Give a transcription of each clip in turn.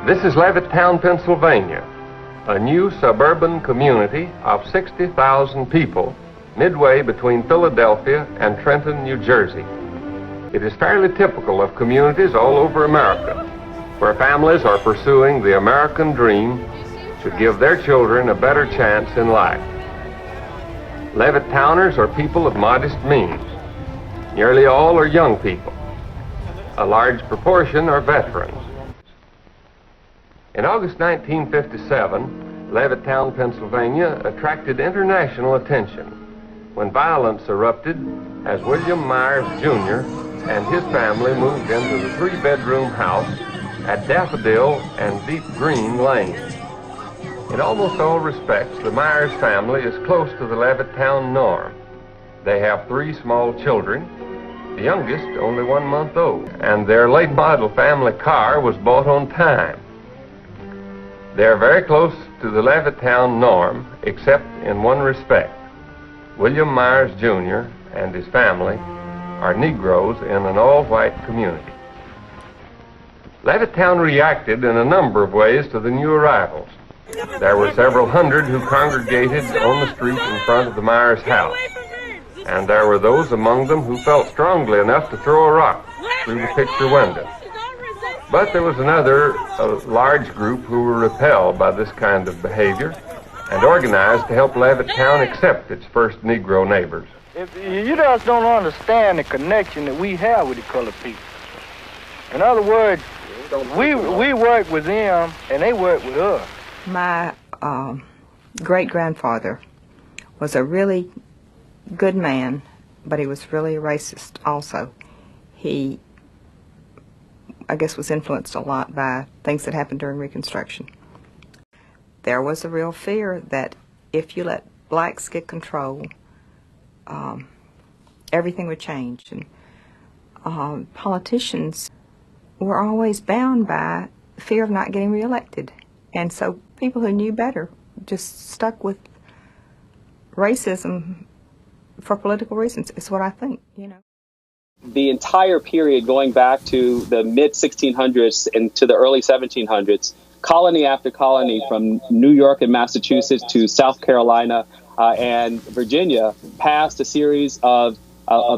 This is Levittown, Pennsylvania, a new suburban community of 60,000 people midway between Philadelphia and Trenton, New Jersey. It is fairly typical of communities all over America, where families are pursuing the American dream to give their children a better chance in life. Levittowners are people of modest means. Nearly all are young people. A large proportion are veterans. In August 1957, Levittown, Pennsylvania attracted international attention when violence erupted as William Myers, Jr. and his family moved into the three-bedroom house at Daffodil and Deep Green Lanes. In almost all respects, the Myers family is close to the Levittown norm. They have 3 small children, the youngest only 1 month old, and their late model family car was bought on time. They're very close to the Levittown norm, except in one respect. William Myers, Jr. and his family are Negroes in an all-white community. Levittown reacted in a number of ways to the new arrivals. There were several hundred who congregated on the street in front of the Myers house, and there were those among them who felt strongly enough to throw a rock through the picture window. But there was another large group who were repelled by this kind of behavior and organized to help Levittown accept its first Negro neighbors. If you just don't understand the connection that we have with the colored people. In other words, we work with them and they work with us. My great-grandfather was a really good man, but he was really racist also. He, I guess, was influenced a lot by things that happened during Reconstruction. There was a real fear that if you let blacks get control, everything would change. And politicians were always bound by fear of not getting reelected. And so people who knew better just stuck with racism for political reasons, is what I think, you know. The entire period going back to the mid-1600s and to the early 1700s, colony after colony from New York and Massachusetts to South Carolina and Virginia passed a series of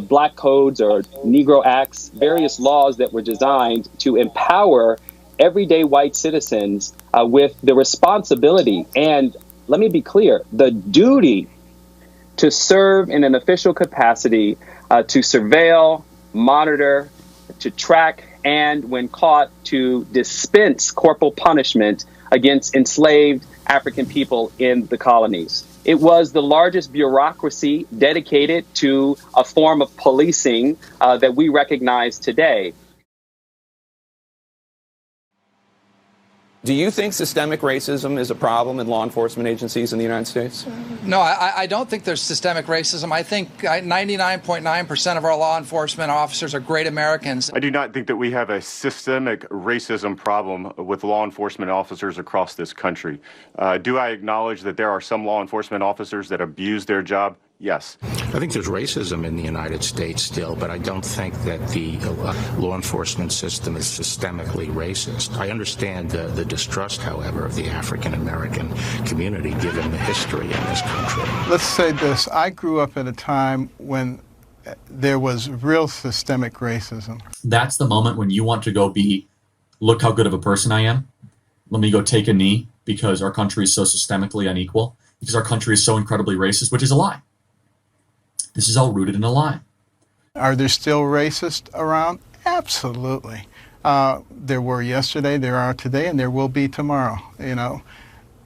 black codes or Negro Acts, various laws that were designed to empower everyday white citizens with the responsibility and, let me be clear, the duty to serve in an official capacity, to surveil, monitor, to track, and when caught, to dispense corporal punishment against enslaved African people in the colonies. It was the largest bureaucracy dedicated to a form of policing that we recognize today. Do you think systemic racism is a problem in law enforcement agencies in the United States? No, I don't think there's systemic racism. I think 99.9% of our law enforcement officers are great Americans. I do not think that we have a systemic racism problem with law enforcement officers across this country. Do I acknowledge that there are some law enforcement officers that abuse their job? Yes. I think there's racism in the United States still, but I don't think that the law enforcement system is systemically racist. I understand the distrust, however, of the African-American community given the history in this country. Let's say this. I grew up at a time when there was real systemic racism. That's the moment when you want to go look how good of a person I am. Let me go take a knee because our country is so systemically unequal, because our country is so incredibly racist, which is a lie. This is all rooted in a lie. Are there still racists around? Absolutely. There were yesterday, there are today, and there will be tomorrow, you know.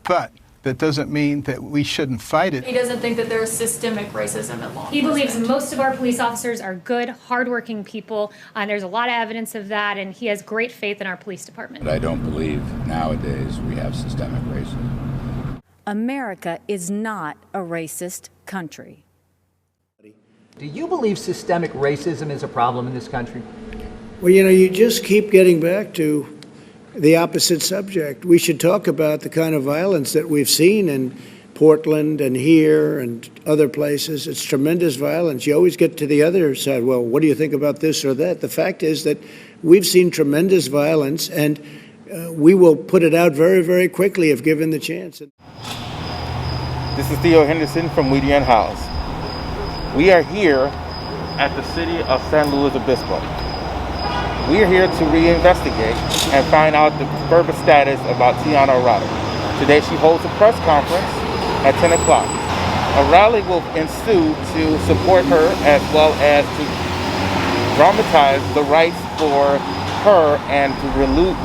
But that doesn't mean that we shouldn't fight it. He doesn't think that there's systemic racism in law enforcement. He believes most of our police officers are good, hardworking people, and there's a lot of evidence of that, and he has great faith in our police department. But I don't believe nowadays we have systemic racism. America is not a racist country. Do you believe systemic racism is a problem in this country? Well, you know, you just keep getting back to the opposite subject. We should talk about the kind of violence that we've seen in Portland and here and other places. It's tremendous violence. You always get to the other side. Well, what do you think about this or that? The fact is that we've seen tremendous violence, and we will put it out very, very quickly if given the chance. This is Theo Henderson from Unhoused. We are here at the city of San Luis Obispo. We are here to reinvestigate and find out the further status about Tiana Arata. Today she holds a press conference at 10 o'clock. A rally will ensue to support her as well as to dramatize the rights for her and to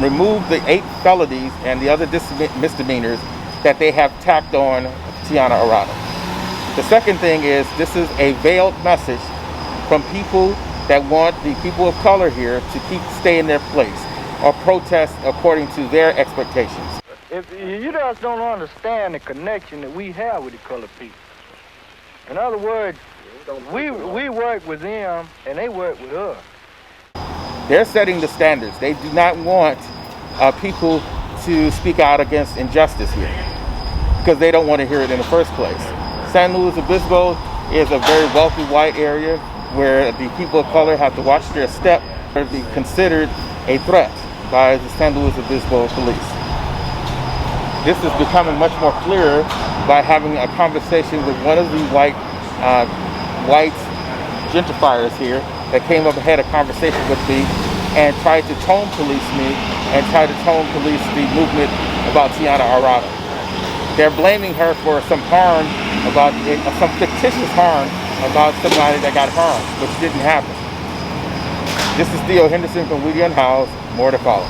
remove the 8 felonies and the other misdemeanors that they have tacked on Tiana Arrada. The second thing is this is a veiled message from people that want the people of color here to stay in their place or protest according to their expectations. If you just don't understand the connection that we have with the colored people. In other words, we work with them and they work with us. They're setting the standards. They do not want people to speak out against injustice here because they don't want to hear it in the first place. San Luis Obispo is a very wealthy white area where the people of color have to watch their step or be considered a threat by the San Luis Obispo police. This is becoming much more clearer by having a conversation with one of the white gentrifiers here that came up and had a conversation with me and tried to tone police me and tried to tone police the movement about Tiana Arrada. They're blaming her for some harm about some fictitious harm about somebody that got harmed, which didn't happen. This is Theo Henderson from Unhoused. More to follow.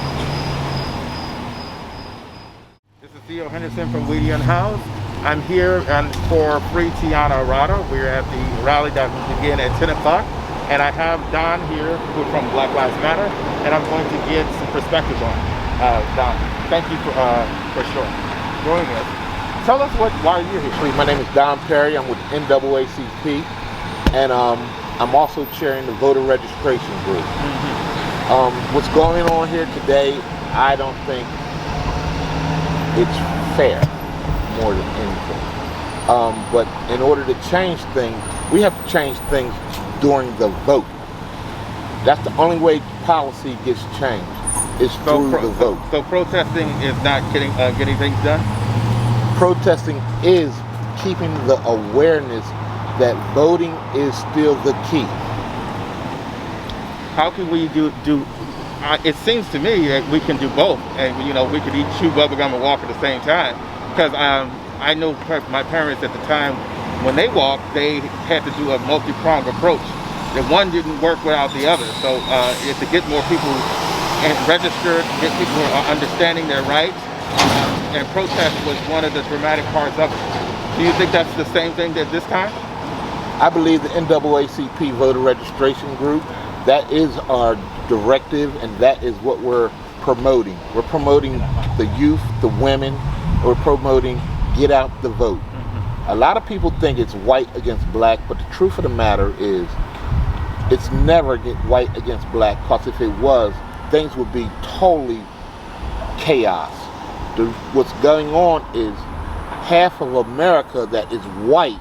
This is Theo Henderson from Unhoused. I'm here for Free Tiana Arrada. We're at the rally that will begin at 10 o'clock. And I have Don here, who's from Black Lives Matter, and I'm going to get some perspective on it. Don, thank you for joining us. Tell us why you're here. My name is Don Perry. I'm with NAACP, and I'm also chairing the voter registration group. What's going on here today, I don't think it's fair, more than anything. But in order to change things, we have to change things during the vote. That's the only way policy gets changed, is through the vote. So protesting is not getting things done? Protesting is keeping the awareness that voting is still the key. How can we do it seems to me that we can do both, and we could eat, chew bubblegum and walk at the same time, because I know my parents at the time, when they walked, they had to do a multi-pronged approach. The one didn't work without the other. So to get more people registered, get people understanding their rights, and protest was one of the dramatic parts of it. Do you think that's the same thing that this time? I believe the NAACP voter registration group, that is our directive, and that is what we're promoting. We're promoting the youth, the women, we're promoting get out the vote. A lot of people think it's white against black, but the truth of the matter is it's never white against black, because if it was, things would be totally chaos. What's going on is half of America that is white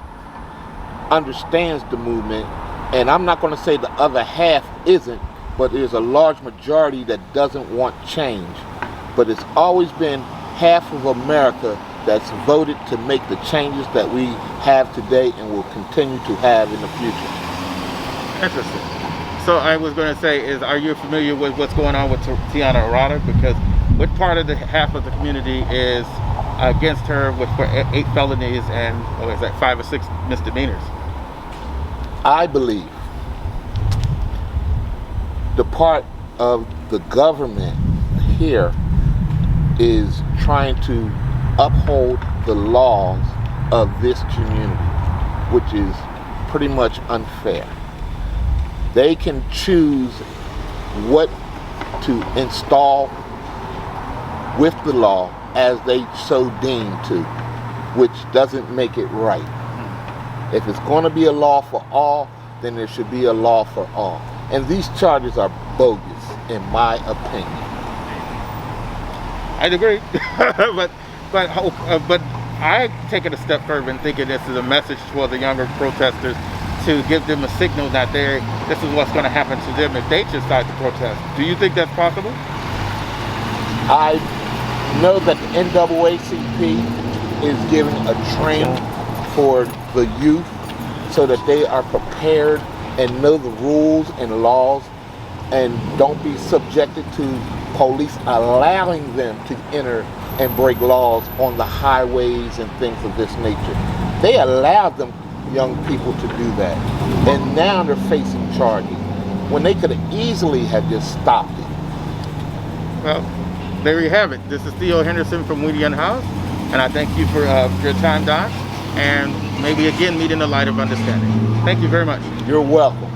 understands the movement, and I'm not going to say the other half isn't, but there's a large majority that doesn't want change. But it's always been half of America that's voted to make the changes that we have today and will continue to have in the future. Interesting. So I was going to say, are you familiar with what's going on with Tiana Arrada? Because what part of the half of the community is against her for 8 felonies and 5 or 6 misdemeanors? I believe the part of the government here is trying to uphold the laws of this community, which is pretty much unfair. They can choose what to install with the law as they so deem to, which doesn't make it right. If it's going to be a law for all, then there should be a law for all. And these charges are bogus, in my opinion. I'd agree, but I take it a step further and thinking this is a message for the younger protesters to give them a signal that this is what's going to happen to them if they decide to protest. Do you think that's possible? I Know that the NAACP is giving a training for the youth so that they are prepared and know the rules and laws and don't be subjected to police allowing them to enter and break laws on the highways and things of this nature. They allowed them young people to do that, and now they're facing charges when they could have easily have just stopped it. Well, there you have it. This is Theo Henderson from Unhoused, and I thank you for your time, Doc, and maybe again meet in the light of understanding. Thank you very much. You're welcome.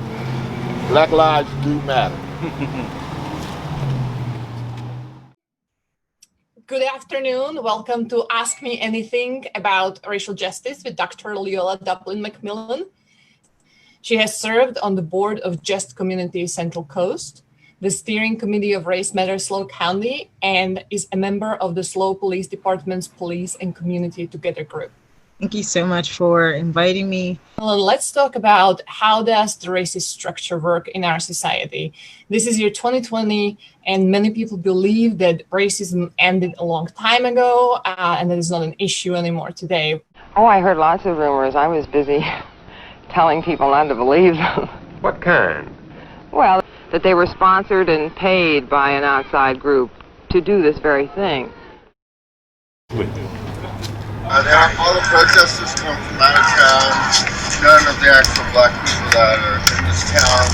Black lives do matter. Good afternoon. Welcome to Ask Me Anything About Racial Justice with Dr. Leola Dublin McMillan. She has served on the board of Just Community Central Coast, the steering committee of Race Matters SLO County, and is a member of the SLO Police Department's Police and Community Together group. Thank you so much for inviting me. Let's talk about how does the racist structure work in our society. This is year 2020, and many people believe that racism ended a long time ago, and that is not an issue anymore today. Oh, I heard lots of rumors. I was busy telling people not to believe them. What kind? Well, that they were sponsored and paid by an outside group to do this very thing. All the protesters come from out of town. None of the actual black people that are in this town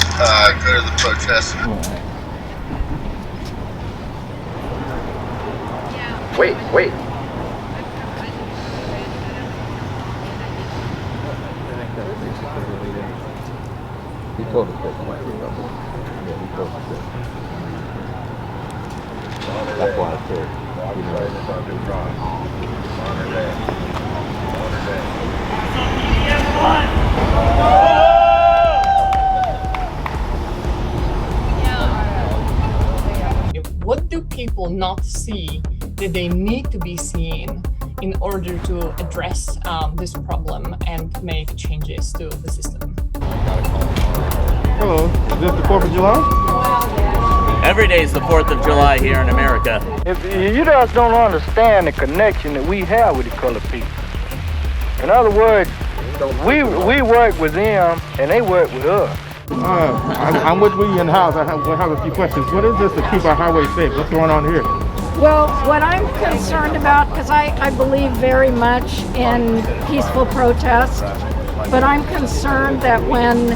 go to the protests. Wait. He told us that. Yeah, he told us that. That's why I said, you know, What do people not see that they need to be seen in order to address this problem and make changes to the system? Hello, is this the 4th of July? Every day is the 4th of July here in America. If you just don't understand the connection that we have with the colored people. In other words, we work with them and they work with us. I'm with Unhoused. I have a few questions. What is this to keep our highways safe? What's going on here? Well, what I'm concerned about, because I believe very much in peaceful protest, but I'm concerned that when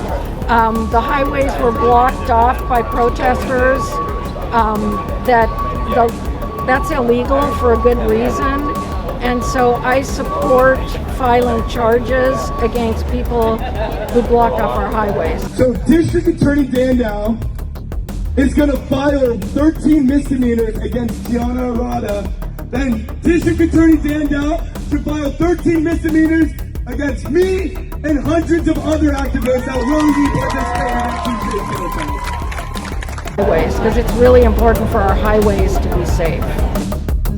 the highways were blocked off by protesters, that's illegal for a good reason. And so I support filing charges against people who block off our highways. So District Attorney Dandow is going to file 13 misdemeanors against Tiana Arata. Then District Attorney Dandow should file 13 misdemeanors against me and hundreds of other activists that willingly participated in highways, because it's really important for our highways to be safe.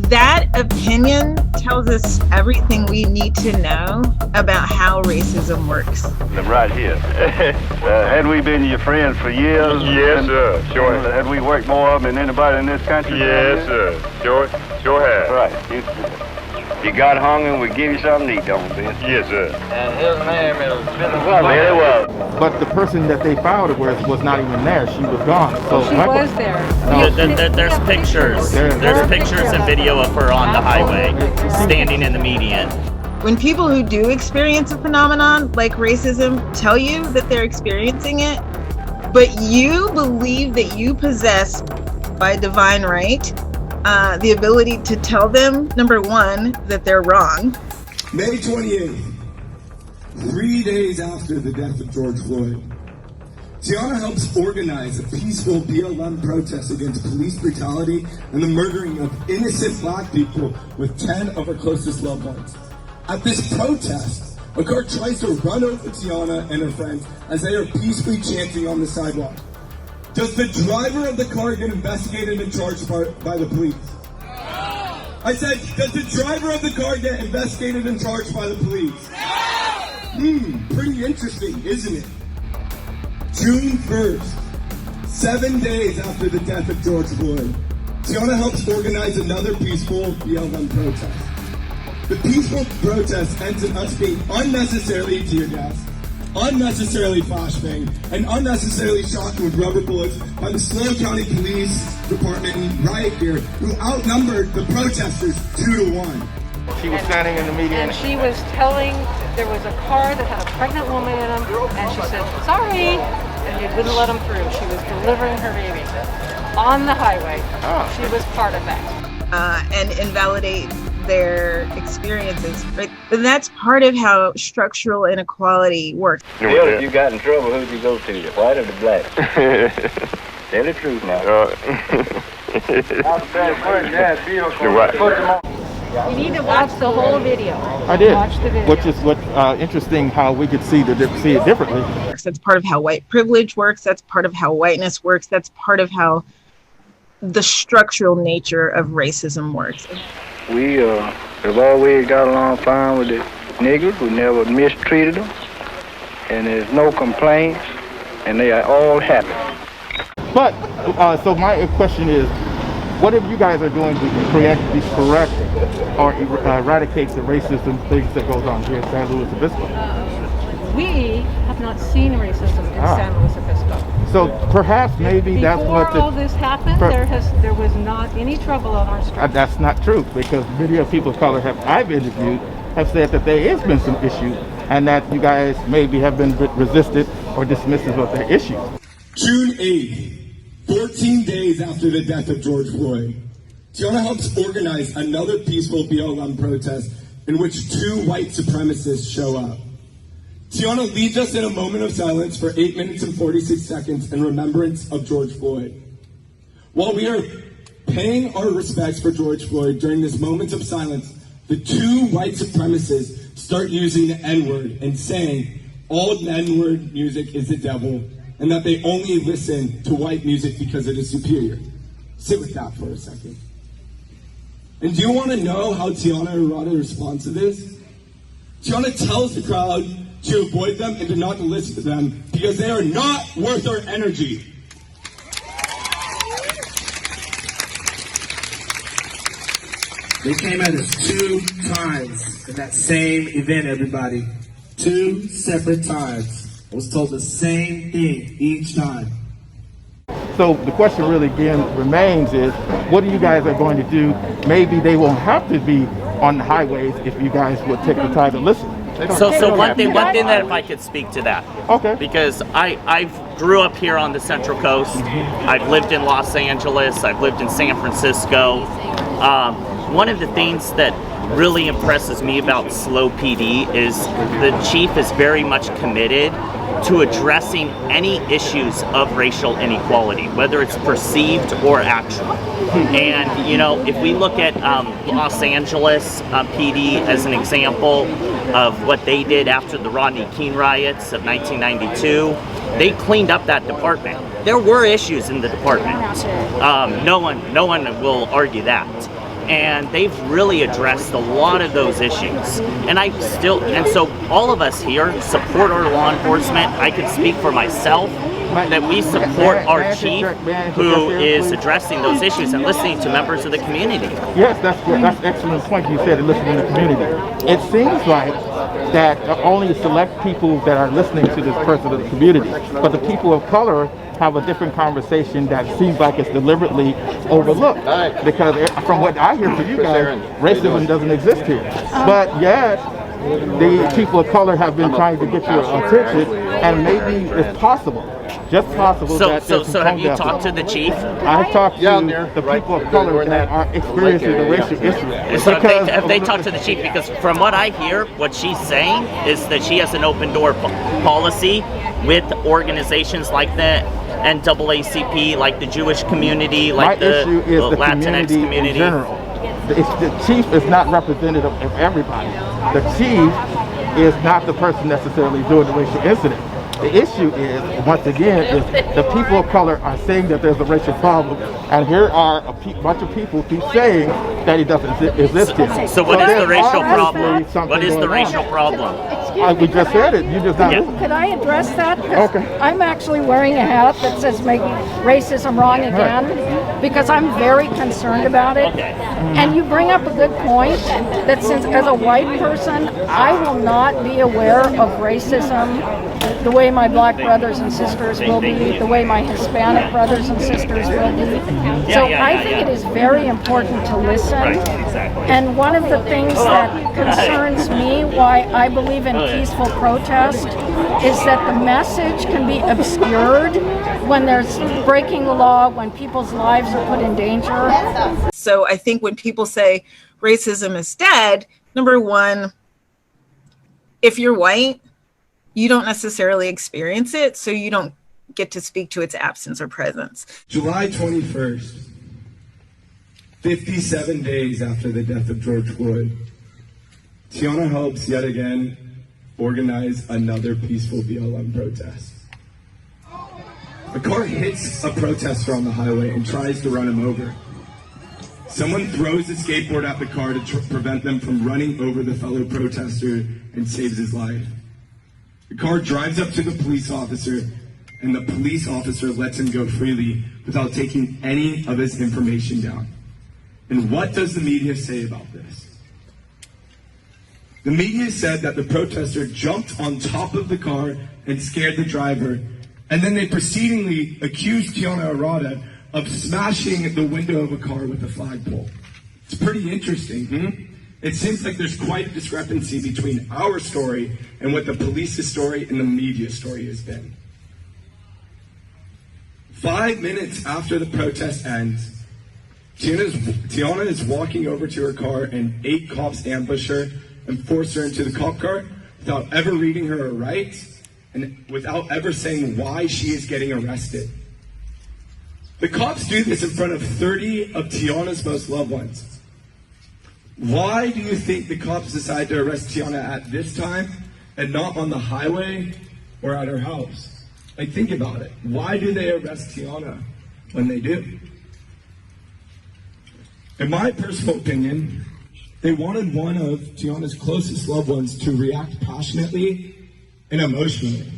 That opinion tells us everything we need to know about how racism works. I'm right here. Had we been your friends for years? Yes, sir. Sure. Had we worked more of them than anybody in this country? Yes, sir. Sure have. Right. You got hungry and we give you something to eat, don't we, Ben? Yes, sir. And his name is Billy Wells. But the person that they filed it with was not even there. She was gone. So she was there. No. There's pictures. There's pictures and video of her on the highway, standing in the median. When people who do experience a phenomenon like racism tell you that they're experiencing it, but you believe that you possess, by divine right, the ability to tell them, number one, that they're wrong. May 28th, 3 days after the death of George Floyd, Tiana helps organize a peaceful BLM protest against police brutality and the murdering of innocent black people with 10 of her closest loved ones. At this protest, a car tries to run over Tiana and her friends as they are peacefully chanting on the sidewalk. Does the driver of the car get investigated and charged by the police? No! I said, does the driver of the car get investigated and charged by the police? No! Pretty interesting, isn't it? June 1st, 7 days after the death of George Floyd, Tiana helps organize another peaceful BLM protest. The peaceful protest ends in us being unnecessarily tear gassed, unnecessarily flashbanged, and unnecessarily shot with rubber bullets by the SLO County Police Department in riot gear, who outnumbered the protesters 2-1. She was standing in the median. And she was telling, there was a car that had a pregnant woman in them, and she said, sorry, and they wouldn't let them through. She was delivering her baby on the highway. She was part of that. And invalidate their experiences, right? And that's part of how structural inequality works. Bill, if you got in trouble, who'd you go to, the white or the black? Tell the truth now. You need to watch the whole video. I did. Watch the video. Which is what interesting how we could see it differently. That's part of how white privilege works. That's part of how whiteness works. That's part of how the structural nature of racism works. We have always got along fine with the niggers. We never mistreated them. And there's no complaints. And they are all happy. But, so my question is, what if you guys are doing to correct or eradicate the racism things that goes on here in San Luis Obispo? We have not seen racism in San Luis Obispo. So perhaps maybe that's what Before all this happened, there was not any trouble on our street. That's not true, because many of people of color I've interviewed have said that there has been some issues and that you guys maybe have been resistant or dismissive of their issues. June 8th, 14 days after the death of George Floyd, Tiana helps organize another peaceful BLM protest in which 2 white supremacists show up. Tiana leads us in a moment of silence for 8 minutes and 46 seconds in remembrance of George Floyd. While we are paying our respects for George Floyd during this moment of silence, the 2 white supremacists start using the N-word and saying all N-word music is the devil and that they only listen to white music because it is superior. Sit with that for a second. And do you want to know how Tiana Arrada responds to this? Tiana tells the crowd to avoid them and to not to listen to them because they are not worth our energy. They came at us 2 times in that same event, everybody. 2 separate times. I was told the same thing each time. So the question really again remains is, what are you guys are going to do? Maybe they won't have to be on the highways if you guys would take the time to listen. So one thing that if I could speak to that. Okay. Because I grew up here on the Central Coast. I've lived in Los Angeles. I've lived in San Francisco. One of the things that really impresses me about SLO PD is the chief is very much committed to addressing any issues of racial inequality, whether it's perceived or actual. And, you know, if we look at Los Angeles PD as an example of what they did after the Rodney King riots of 1992, they cleaned up that department. There were issues in the department. No one will argue that. And they've really addressed a lot of those issues. And so all of us here support our law enforcement. I can speak for myself that we support our chief who is addressing those issues and listening to members of the community. Yes, that's an excellent point you said, listening to the community. It seems like that only select people that are listening to this person of the community, but the people of color have a different conversation that seems like it's deliberately overlooked. Because from what I hear from you guys, racism doesn't exist here. But yet, the people of color have been trying to get your attention, and maybe it's possible, just possible that there's So have you talked to the chief? I've talked to the people of color that are experiencing the racial issue. So have they talked to the chief? Because from what I hear, what she's saying is that she has an open door policy with organizations like the NAACP, like the Jewish community, like the Latinx community. In general. The chief is not representative of everybody. The chief is not the person necessarily doing the racial incident. The issue is, once again, is the people of color are saying that there's a racial problem, and here are a bunch of people keep saying that it doesn't exist here. So what is the racial problem? What is the racial problem? We just said it. You just not. Could I address that? 'Cause Okay. I'm actually wearing a hat that says "Make Racism Wrong Again" because I'm very concerned about it. And you bring up a good point that since as a white person, I will not be aware of racism the way my black brothers and sisters will be, the way my Hispanic brothers and sisters will be. So I think it is very important to listen. And one of the things that concerns me, why I believe in peaceful protest, is that the message can be obscured when there's breaking the law, when people's lives are put in danger. So I think when people say racism is dead, number one, if you're white, you don't necessarily experience it, so you don't get to speak to its absence or presence. July 21st, 57 days after the death of George Floyd, Tiana helps yet again organize another peaceful BLM protest. A car hits a protester on the highway and tries to run him over. Someone throws a skateboard at the car to prevent them from running over the fellow protester and saves his life. The car drives up to the police officer, and the police officer lets him go freely without taking any of his information down. And what does the media say about this? The media said that the protester jumped on top of the car and scared the driver, and then they proceedingly accused Tiana Arrada of smashing the window of a car with a flagpole. It's pretty interesting, It seems like there's quite a discrepancy between our story and what the police's story and the media story has been. 5 minutes after the protest ends, Tiana is walking over to her car and 8 cops ambush her and force her into the cop car without ever reading her rights and without ever saying why she is getting arrested. The cops do this in front of 30 of Tiana's most loved ones. Why do you think the cops decide to arrest Tiana at this time and not on the highway or at her house? Like, think about it. Why do they arrest Tiana when they do? In my personal opinion, they wanted one of Tiana's closest loved ones to react passionately and emotionally.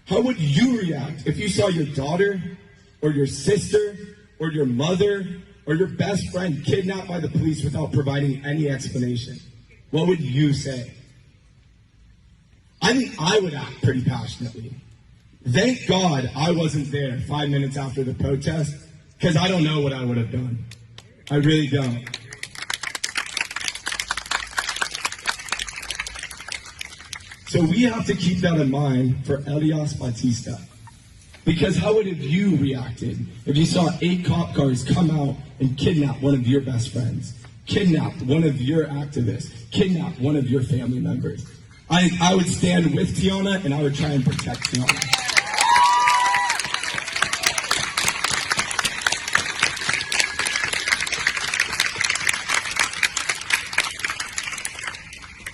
How would you react if you saw your daughter or your sister or your mother or your best friend kidnapped by the police without providing any explanation? What would you say? I think I would act pretty passionately. Thank God I wasn't there 5 minutes after the protest, because I don't know what I would have done. I really don't. So we have to keep that in mind for Elias Batista. Because how would have you reacted if you saw 8 cop cars come out and kidnap one of your best friends, kidnap one of your activists, kidnap one of your family members? I would stand with Tiana and I would try and protect Tiana.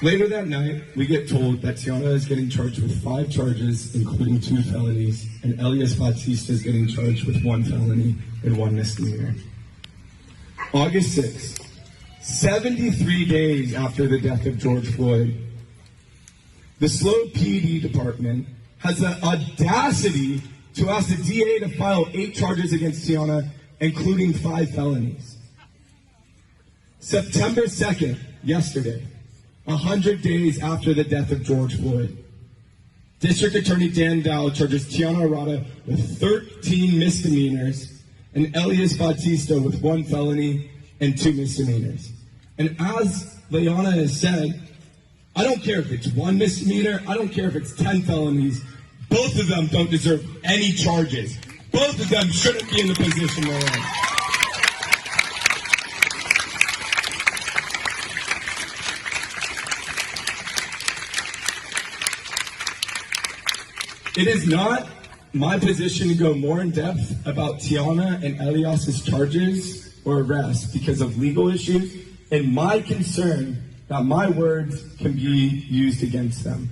Later that night, we get told that Tiana is getting charged with 5 charges, including 2 felonies, and Elias Batista is getting charged with 1 felony and 1 misdemeanor. August 6th, 73 days after the death of George Floyd, the SLO PD department has the audacity to ask the DA to file 8 charges against Tiana, including 5 felonies. September 2nd, yesterday, 100 days after the death of George Floyd, District Attorney Dan Dow charges Tiana Arata with 13 misdemeanors and Elias Batista with 1 felony and 2 misdemeanors. And as Leona has said, I don't care if it's 1 misdemeanor, I don't care if it's 10 felonies, both of them don't deserve any charges. Both of them shouldn't be in the position they're in. It is not my position to go more in depth about Tiana and Elias's charges or arrests because of legal issues and my concern that my words can be used against them.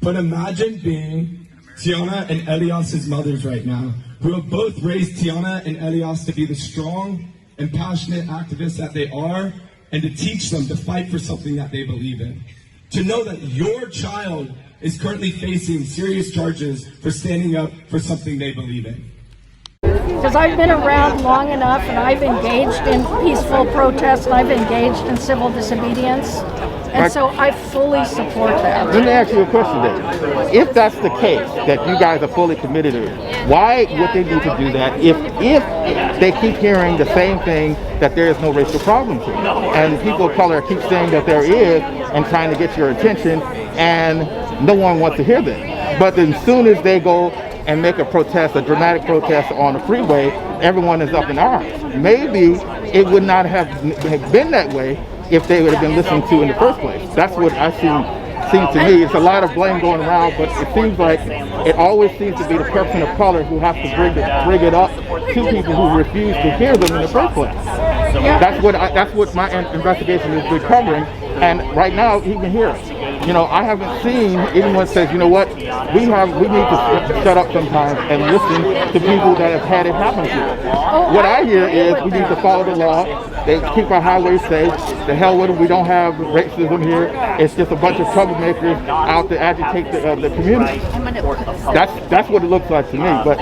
But imagine being Tiana and Elias's mothers right now, who have both raised Tiana and Elias to be the strong and passionate activists that they are, and to teach them to fight for something that they believe in. to know that your child is currently facing serious charges for standing up for something they believe in? Because I've been around long enough and I've engaged in peaceful protests, I've engaged in civil disobedience, and so I fully support that. Let me ask you a question then. If that's the case, that you guys are fully committed to it, why would they need to do that if they keep hearing the same thing, that there is no racial problem here? And people of color keep saying that there is and trying to get your attention, and no one wants to hear that. But as soon as they go and make a protest, a dramatic protest on the freeway, everyone is up in arms. Maybe it would not have been that way if they would have been listened to in the first place. That's what I seems to me. It's a lot of blame going around, but it seems like it always seems to be the person of color who has to bring it up to people who refuse to hear them in the first place. That's what my investigation is recovering, and right now, even here, you know, I haven't seen anyone say, you know what, we need to shut up sometimes and listen to people that have had it happen to. What I hear is we need to follow the law. They keep our highways safe. The hell with them. We don't have racism here. It's just a bunch of troublemakers out to agitate the community. That's what it looks like to me. But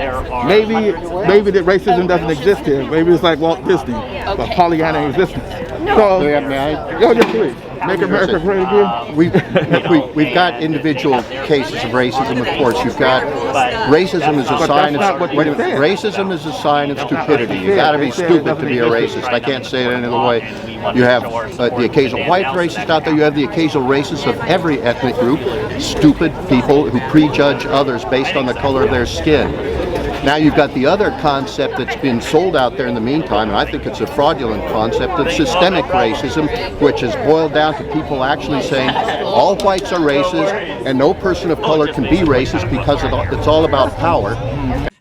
maybe that racism doesn't exist here. Maybe it's like Walt Disney, but Pollyanna existence. So, may I? Go ahead, please. Make America great again. We've got individual cases of racism, of course. You've got racism is a sign of racism is a sign of stupidity. You got to be stupid to be a racist. I can't say it any other way. You have the occasional white racist out there. You have the occasional racist of every ethnic group. Stupid people who prejudge others based on the color of their skin. Now you've got the other concept that's been sold out there in the meantime, and I think it's a fraudulent concept of systemic racism, which is boiled down to people actually saying all whites are racist and no person of color can be racist because it's all about power.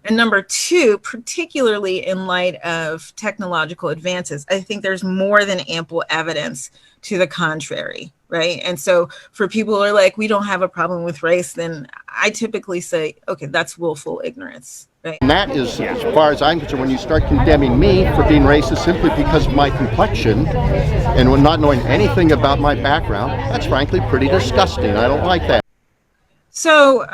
And number two, particularly in light of technological advances, I think there's more than ample evidence to the contrary, right? And so for people who are like, we don't have a problem with race, then I typically say, okay, that's willful ignorance. Right. And that is, as far as I'm concerned, when you start condemning me for being racist simply because of my complexion and when not knowing anything about my background, that's frankly pretty disgusting. I don't like that. So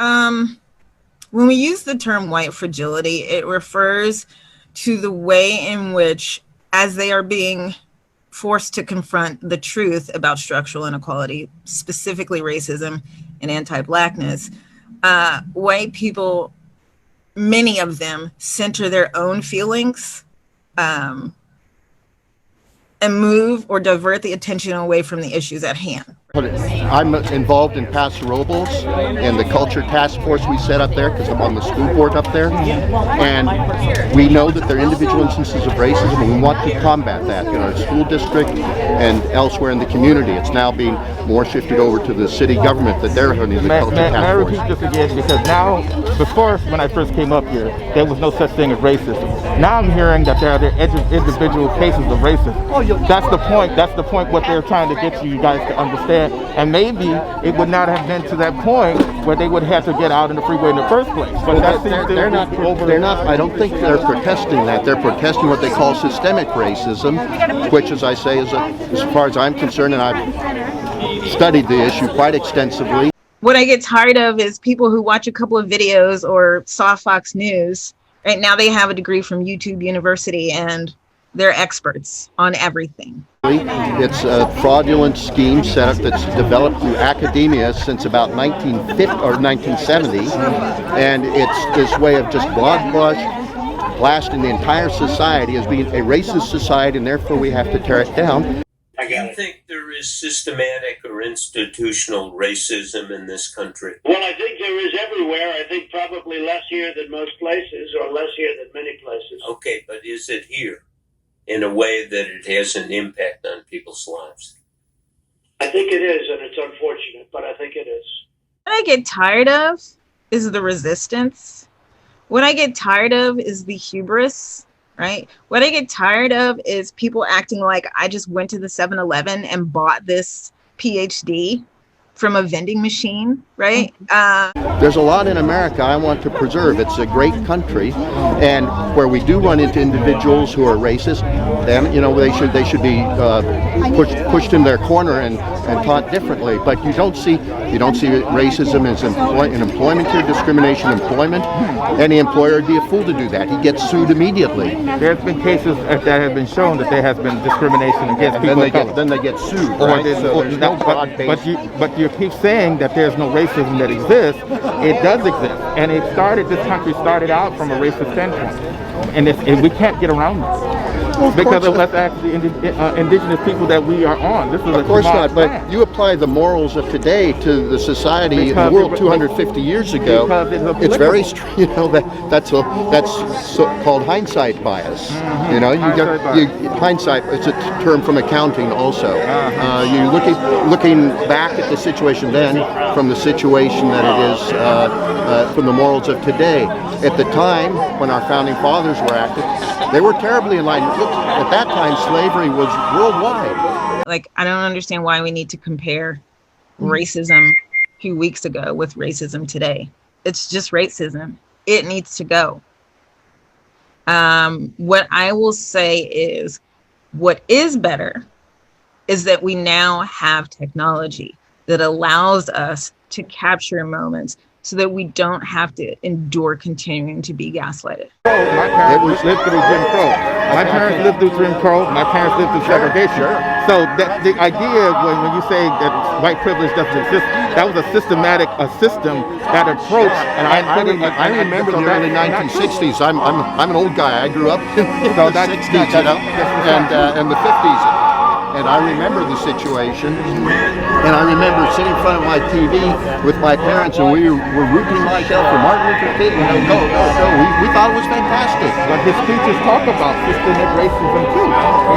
when we use the term white fragility, it refers to the way in which, as they are being forced to confront the truth about structural inequality, specifically racism and anti-Blackness, white people, many of them, center their own feelings and move or divert the attention away from the issues at hand. I'm involved in Paso Robles and the culture task force we set up there because I'm on the school board up there, and we know that there are individual instances of racism and we want to combat that in our school district and elsewhere in the community. It's now being more shifted over to the city government that they're running the culture task force. May I repeat this again, because now, before when I first came up here, there was no such thing as racism. Now I'm hearing that there are individual cases of racism. That's the point. That's the point. What they're trying to get you guys to understand. And maybe it would not have been to that point where they would have to get out in the freeway in the first place. But they're not. I don't think they're protesting that. They're protesting what they call systemic racism, which, as I say, is as far as I'm concerned, and I've studied the issue quite extensively. What I get tired of is people who watch a couple of videos or saw Fox News. Right now, they have a degree from YouTube University and they're experts on everything. It's a fraudulent scheme set up that's developed through academia since about 1950 or 1970, and it's this way of just broad brush blasting the entire society as being a racist society, and therefore we have to tear it down. Do you think there is systematic or institutional racism in this country? Well, I think there is everywhere. I think probably less here than most places, or less here than many places. Okay, but is it here in a way that it has an impact on people's lives? I think it is, and it's unfortunate, but I think it is. What I get tired of is the resistance. What I get tired of is the hubris, right? What I get tired of is people acting like I just went to the 7-Eleven and bought this PhD from a vending machine, right? There's a lot in America I want to preserve. It's a great country, and where we do run into individuals who are racist, then they should be pushed in their corner and taught differently. But you don't see racism as in employment here, discrimination in employment. Any employer would be a fool to do that. He gets sued immediately. There's been cases that have been shown that there has been discrimination against people of color. Then they get sued. Or Right? but you keep saying that there's no racism that exists. It does exist, and this country started out from a racist standpoint, and we can't get around this. Because of us actually indigenous people that we are on. This is of course not, but you apply the morals of today to the society in the world 250 years ago. It's very, that's called hindsight bias. Hindsight. It's a term from accounting also. You're looking back at the situation then from the situation that it is from the morals of today. At the time when our founding fathers were active, they were terribly enlightened. At that time, slavery was worldwide. Like, I don't understand why we need to compare racism a few weeks ago with racism today. It's just racism. It needs to go. What I will say is, what is better is that we now have technology that allows us to capture moments so that we don't have to endure continuing to be gaslighted. My parents lived through Jim Crow. My parents lived through Jim Crow. My parents lived through segregation. So the idea when you say that white privilege doesn't exist, that was a system, that approach. And I remember the early 1960s. I'm an old guy. I grew up in the 60s, and the 50s. And I remember the situation, and I remember sitting in front of my TV with my parents, and we were rooting like hell for Martin Luther King. Go. We thought it was fantastic. But his speeches talk about systemic racism too.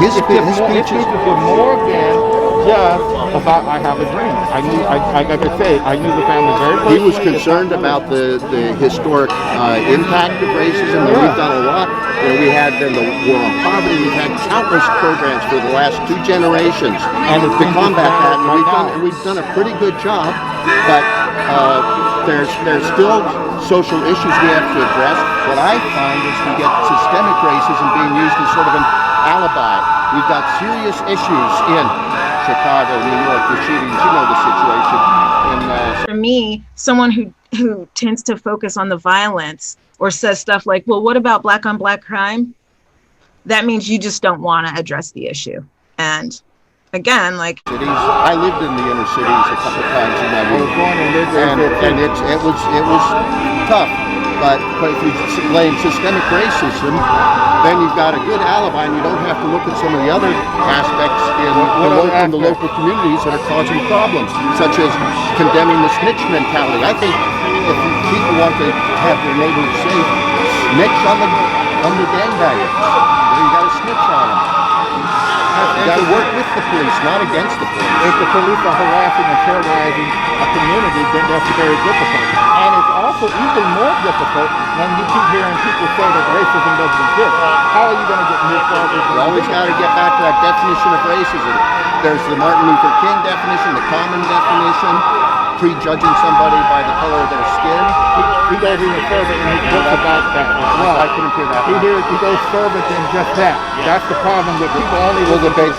His speeches were more than just about I have a dream. I knew the family very closely. He was concerned about the historic impact of racism, and we've done a lot. We had then the war on poverty. We've had countless programs for the last 2 generations to combat that, and we've done a pretty good job. But there's still social issues we have to address. What I find is we get systemic racism being used as sort of an alibi. We've got serious issues in Chicago, New York, the shootings. You know the situation. For me, someone who tends to focus on the violence or says stuff like, well, what about black on black crime? That means you just don't want to address the issue. And again, like I lived in the inner cities a couple times in my life, and it was tough. But if you blame systemic racism, then you've got a good alibi, and you don't have to look at some of the other aspects in the local communities that are causing problems, such as condemning the snitch mentality. I think if people want to have their neighbors safe, snitch on the gangbangers. You got to snitch on them. You got to work with the police, not against the police. If the police are harassing and terrorizing a community, then that's very difficult. And it's also even more difficult when you keep hearing people say that racism doesn't exist. How are you going to move forward? You always got to get back to that definition of racism. There's the Martin Luther King definition, the common definition, prejudging somebody by the color of their skin. He goes even further in his book about that as well. I couldn't hear that. He goes further than just that. That's the problem with people only looking at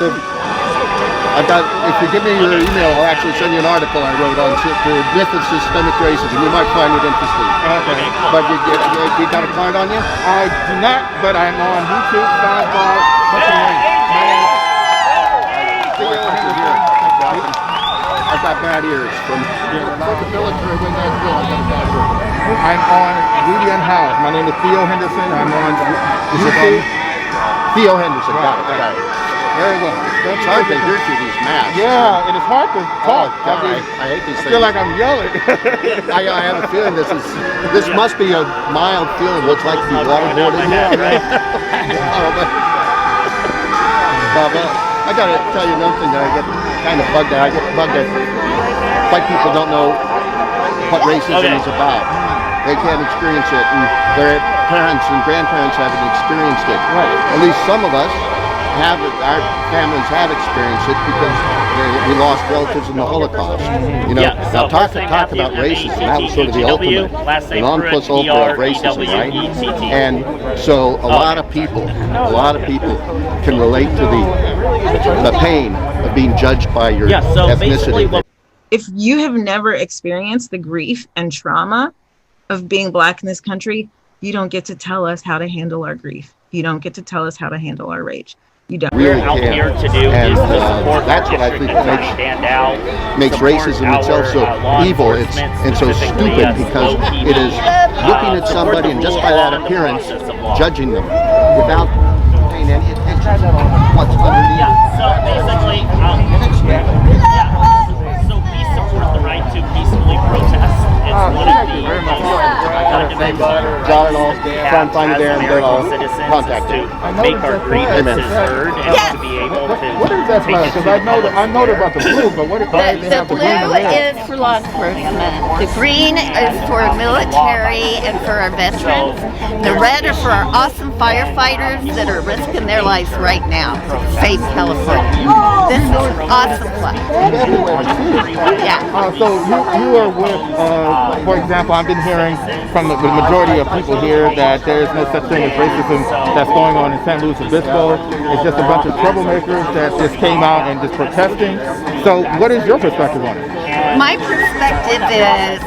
if you give me your email, I'll actually send you an article I wrote on the myth of systemic racism. You might find it interesting. Okay. But you got a client on you? I do not, but I'm on YouTube, SoundCloud, I've got bad ears from the military when that's good. I got a bad ear. I'm on Unhoused. My name is Theo Henderson. I'm on YouTube. Theo Henderson, got it. Very well. It's hard to hear through these masks. Yeah, and it's hard to talk. Oh, God, I hate these things. I feel like I'm yelling. I have a feeling this must be a mild feeling. Looks like the waterboarded. Yeah, right. I gotta tell you another thing that I get kind of bugged at. I get bugged at white people don't know what racism is about. They can't experience it, and their parents and grandparents haven't experienced it. Right. At least some of us our families have experienced it because we lost relatives in the Holocaust. You know, Yeah, so now talk first name about racism. That was sort of the M-E-T-H-E-W, ultimate, last the name non plus ultra of racism, right? E-W-E-T-T. And so a lot of people can relate to the pain of being judged by your ethnicity. If you have never experienced the grief and trauma of being Black in this country, you don't get to tell us how to handle our grief. You don't get to tell us how to handle our rage. You don't. Really out can. here to do And is to support that's what I think makes racism itself so evil and so stupid, because it is looking at somebody and just by that appearance judging them without paying any attention to what's underneath. Yeah, so basically, so we support the right to peacefully protest. It's one of the fundamental Try and find you there and then I'll contact you. to make our grievances heard and to be able to. What is that smell? Because I know about the blue, but what why do they have the green and red? The blue is for law enforcement. The green is for military and for our veterans. The red are for our awesome firefighters that are risking their lives right now to save California. This is an awesome flag. Yeah. So you are with, for example, I've been hearing from the majority of people here that there is no such thing as racism that's going on in San Luis Obispo. It's just a bunch of troublemakers that just came out and just protesting. So what is your perspective on it? My perspective is,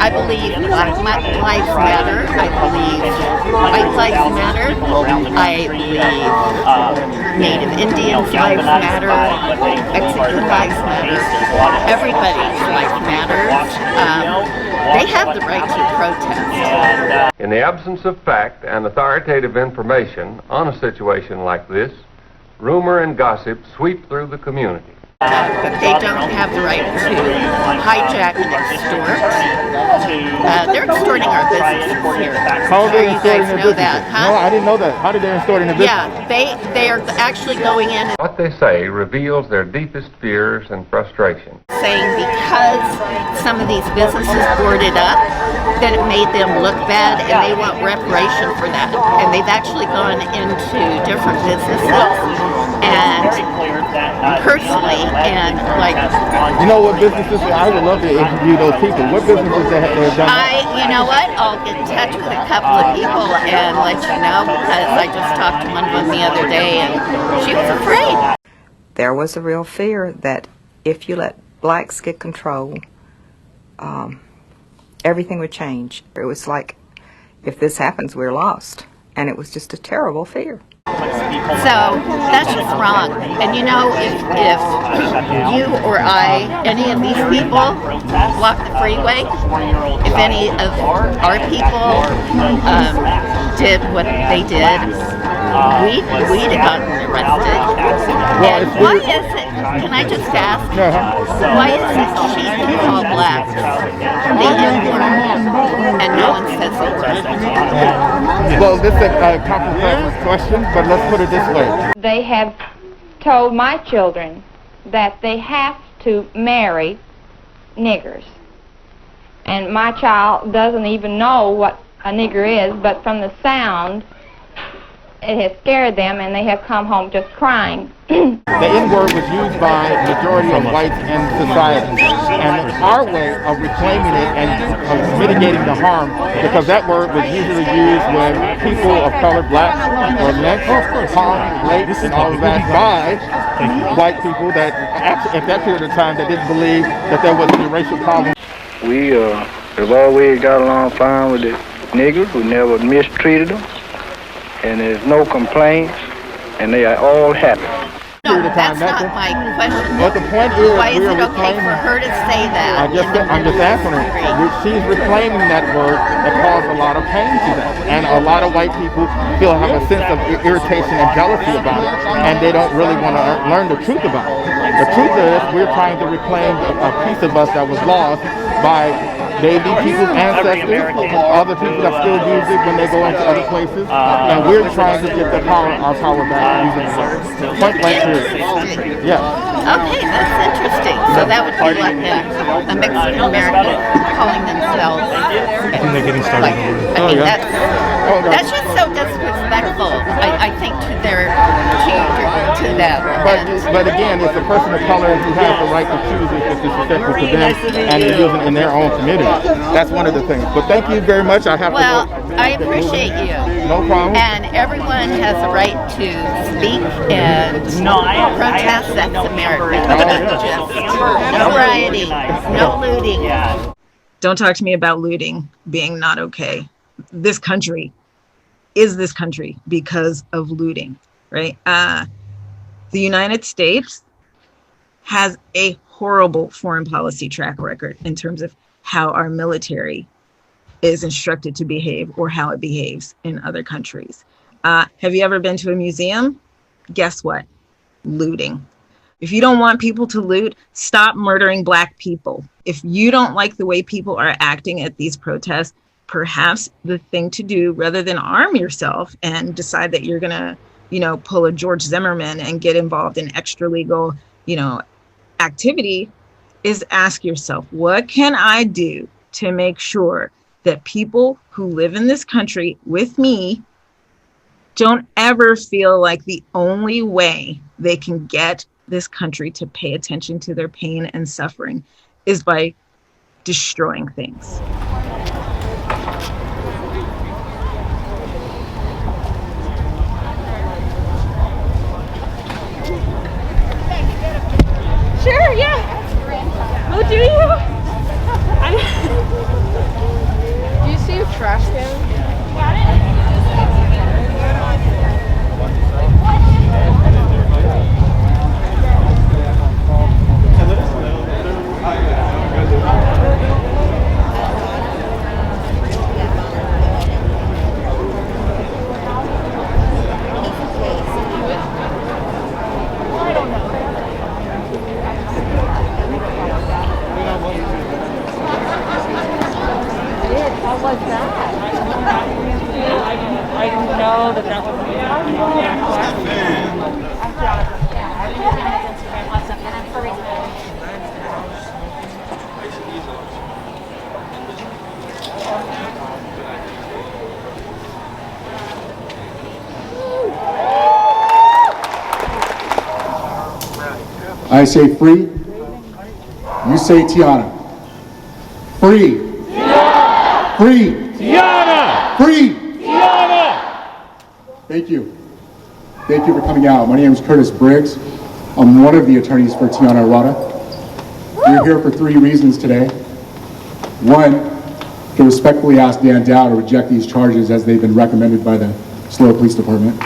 I believe Black lives matter. I believe white lives matter. I believe Native Indians' lives matter. Mexican lives matter. Everybody's life matters. They have the right to protest. In the absence of fact and authoritative information on a situation like this, rumor and gossip sweep through the community. But they don't have the right to hijack and extort. They're extorting our businesses here. How are they extorting their businesses? That, huh? No, I didn't know that. How did they extort in the business? Yeah, they are actually going in and What they say reveals their deepest fears and frustration. saying because some of these businesses boarded up, that it made them look bad and they want reparation for that. And they've actually gone into different businesses and personally and like... You know what businesses, I would love to interview those people. What businesses they have done? You know what, I'll get in touch with a couple of people and let you know, because I just talked to one of them the other day and she was afraid. There was a real fear that if you let blacks get control, everything would change. It was like, if this happens, we're lost. And it was just a terrible fear. So that's just wrong. And you know, if you or I, any of these people block the freeway, if any of our people did what they did, we'd have gotten arrested. And why is it, can I just ask, why is it cheap to call blacks the N-word and no one says the word? Well, this is a complex question, but let's put it this way. They have told my children that they have to marry niggers. And my child doesn't even know what a nigger is, but from the sound, it has scared them and they have come home just crying. The N-word was used by the majority of whites in society. And our way of reclaiming it and mitigating the harm, because that word was usually used when people of color, blacks or lynched, harmed, raped, and all of that by white people that at that period of time that didn't believe that there was any racial problem. We have always got along fine with the niggers. We never mistreated them. And there's no complaints, and they are all happy. No, that's not my question. But the point is, why is it okay for her to say that? I'm just answering her. She's reclaiming that word that caused a lot of pain to them. And a lot of white people have a sense of irritation and jealousy about it, and they don't really want to learn the truth about it. The truth is, we're trying to reclaim a piece of us that was lost by maybe people's ancestors, other people that still use it when they go into other places, and we're trying to get our power back using the word. Point blank period. Yeah. Okay, that's interesting. So that would be like a Mexican American calling themselves. And they're getting started. That's just so disrespectful. respectful, I think, to their to them. But again, it's a person of color who has the right to choose if it's disrespectful to them and to use it in their own community. That's one of the things. But thank you very much. I have to go. I appreciate you. No problem. And everyone has a right to speak and protest. That's America. No rioting, no looting. Don't talk to me about looting being not okay. This country is this country because of looting, right? The United States has a horrible foreign policy track record in terms of how our military is instructed to behave or how it behaves in other countries. Have you ever been to a museum? Guess what? Looting. If you don't want people to loot, stop murdering Black people. If you don't like the way people are acting at these protests, perhaps the thing to do, rather than arm yourself and decide that you're gonna, pull a George Zimmerman and get involved in extra legal, activity, is ask yourself, what can I do to make sure that people who live in this country with me don't ever feel like the only way they can get this country to pay attention to their pain and suffering is by destroying things. Sure, yeah. Oh, do you? Do you see a trash can? Got it? was that? I didn't know that that was I say free. You say Tiana. Free. Tiana! Free. Tiana! Free. Tiana! Thank you. Thank you for coming out. My name is Curtis Briggs. I'm one of the attorneys for Tiana Arata. We're here for 3 reasons today. 1, to respectfully ask Dan Dow to reject these charges as they've been recommended by the SLO Police Department.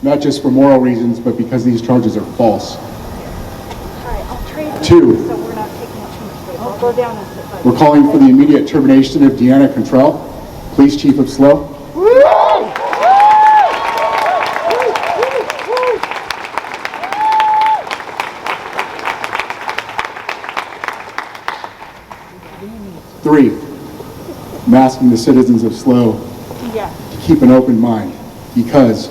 Not just for moral reasons, but because these charges are false. 2, we're calling for the immediate termination of Deanna Cantrell, Police Chief of SLO. 3, I'm asking the citizens of SLO to keep an open mind, because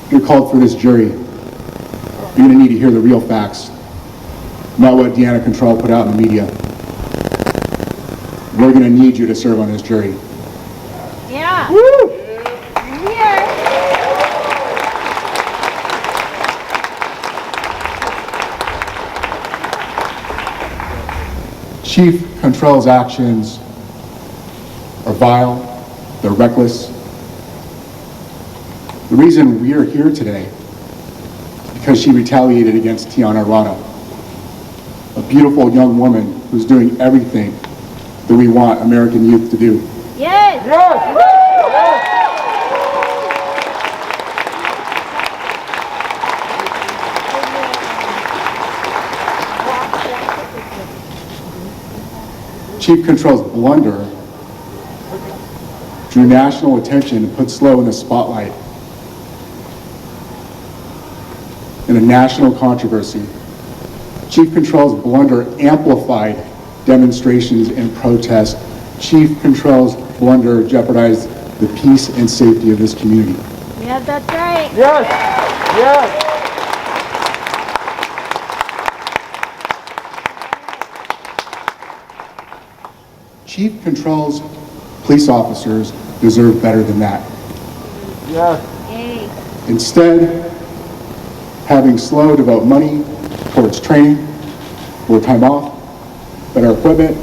you're called for this jury. You're going to need to hear the real facts, not what Deanna Cantrell put out in the media. We're going to need you to serve on this jury. Yeah. Woo! Here. Chief Cantrell's actions are vile, they're reckless. The reason we're here today is because she retaliated against Tiana Arrada, a beautiful young woman who's doing everything that we want American youth to do. Yes. Chief Cantrell's blunder drew national attention and put SLO in the spotlight. In a national controversy, Chief Cantrell's blunder amplified demonstrations and protests. Chief Cantrell's blunder jeopardized the peace and safety of this community. Yeah, that's right. Yes. Yes. Chief Control's police officers deserve better than that. Instead, having SLO devote money towards training, more time off, better equipment,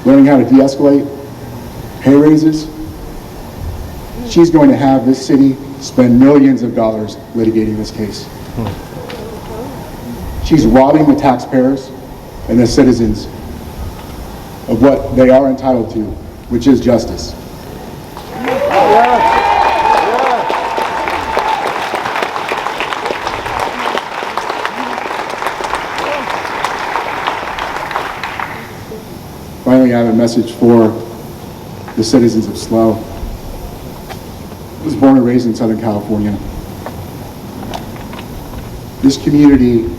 learning how to de-escalate, pay raises, she's going to have this city spend millions of dollars litigating this case. She's robbing the taxpayers and the citizens of what they are entitled to, which is justice. Finally, I have a message for the citizens of SLO. I was born and raised in Southern California. This community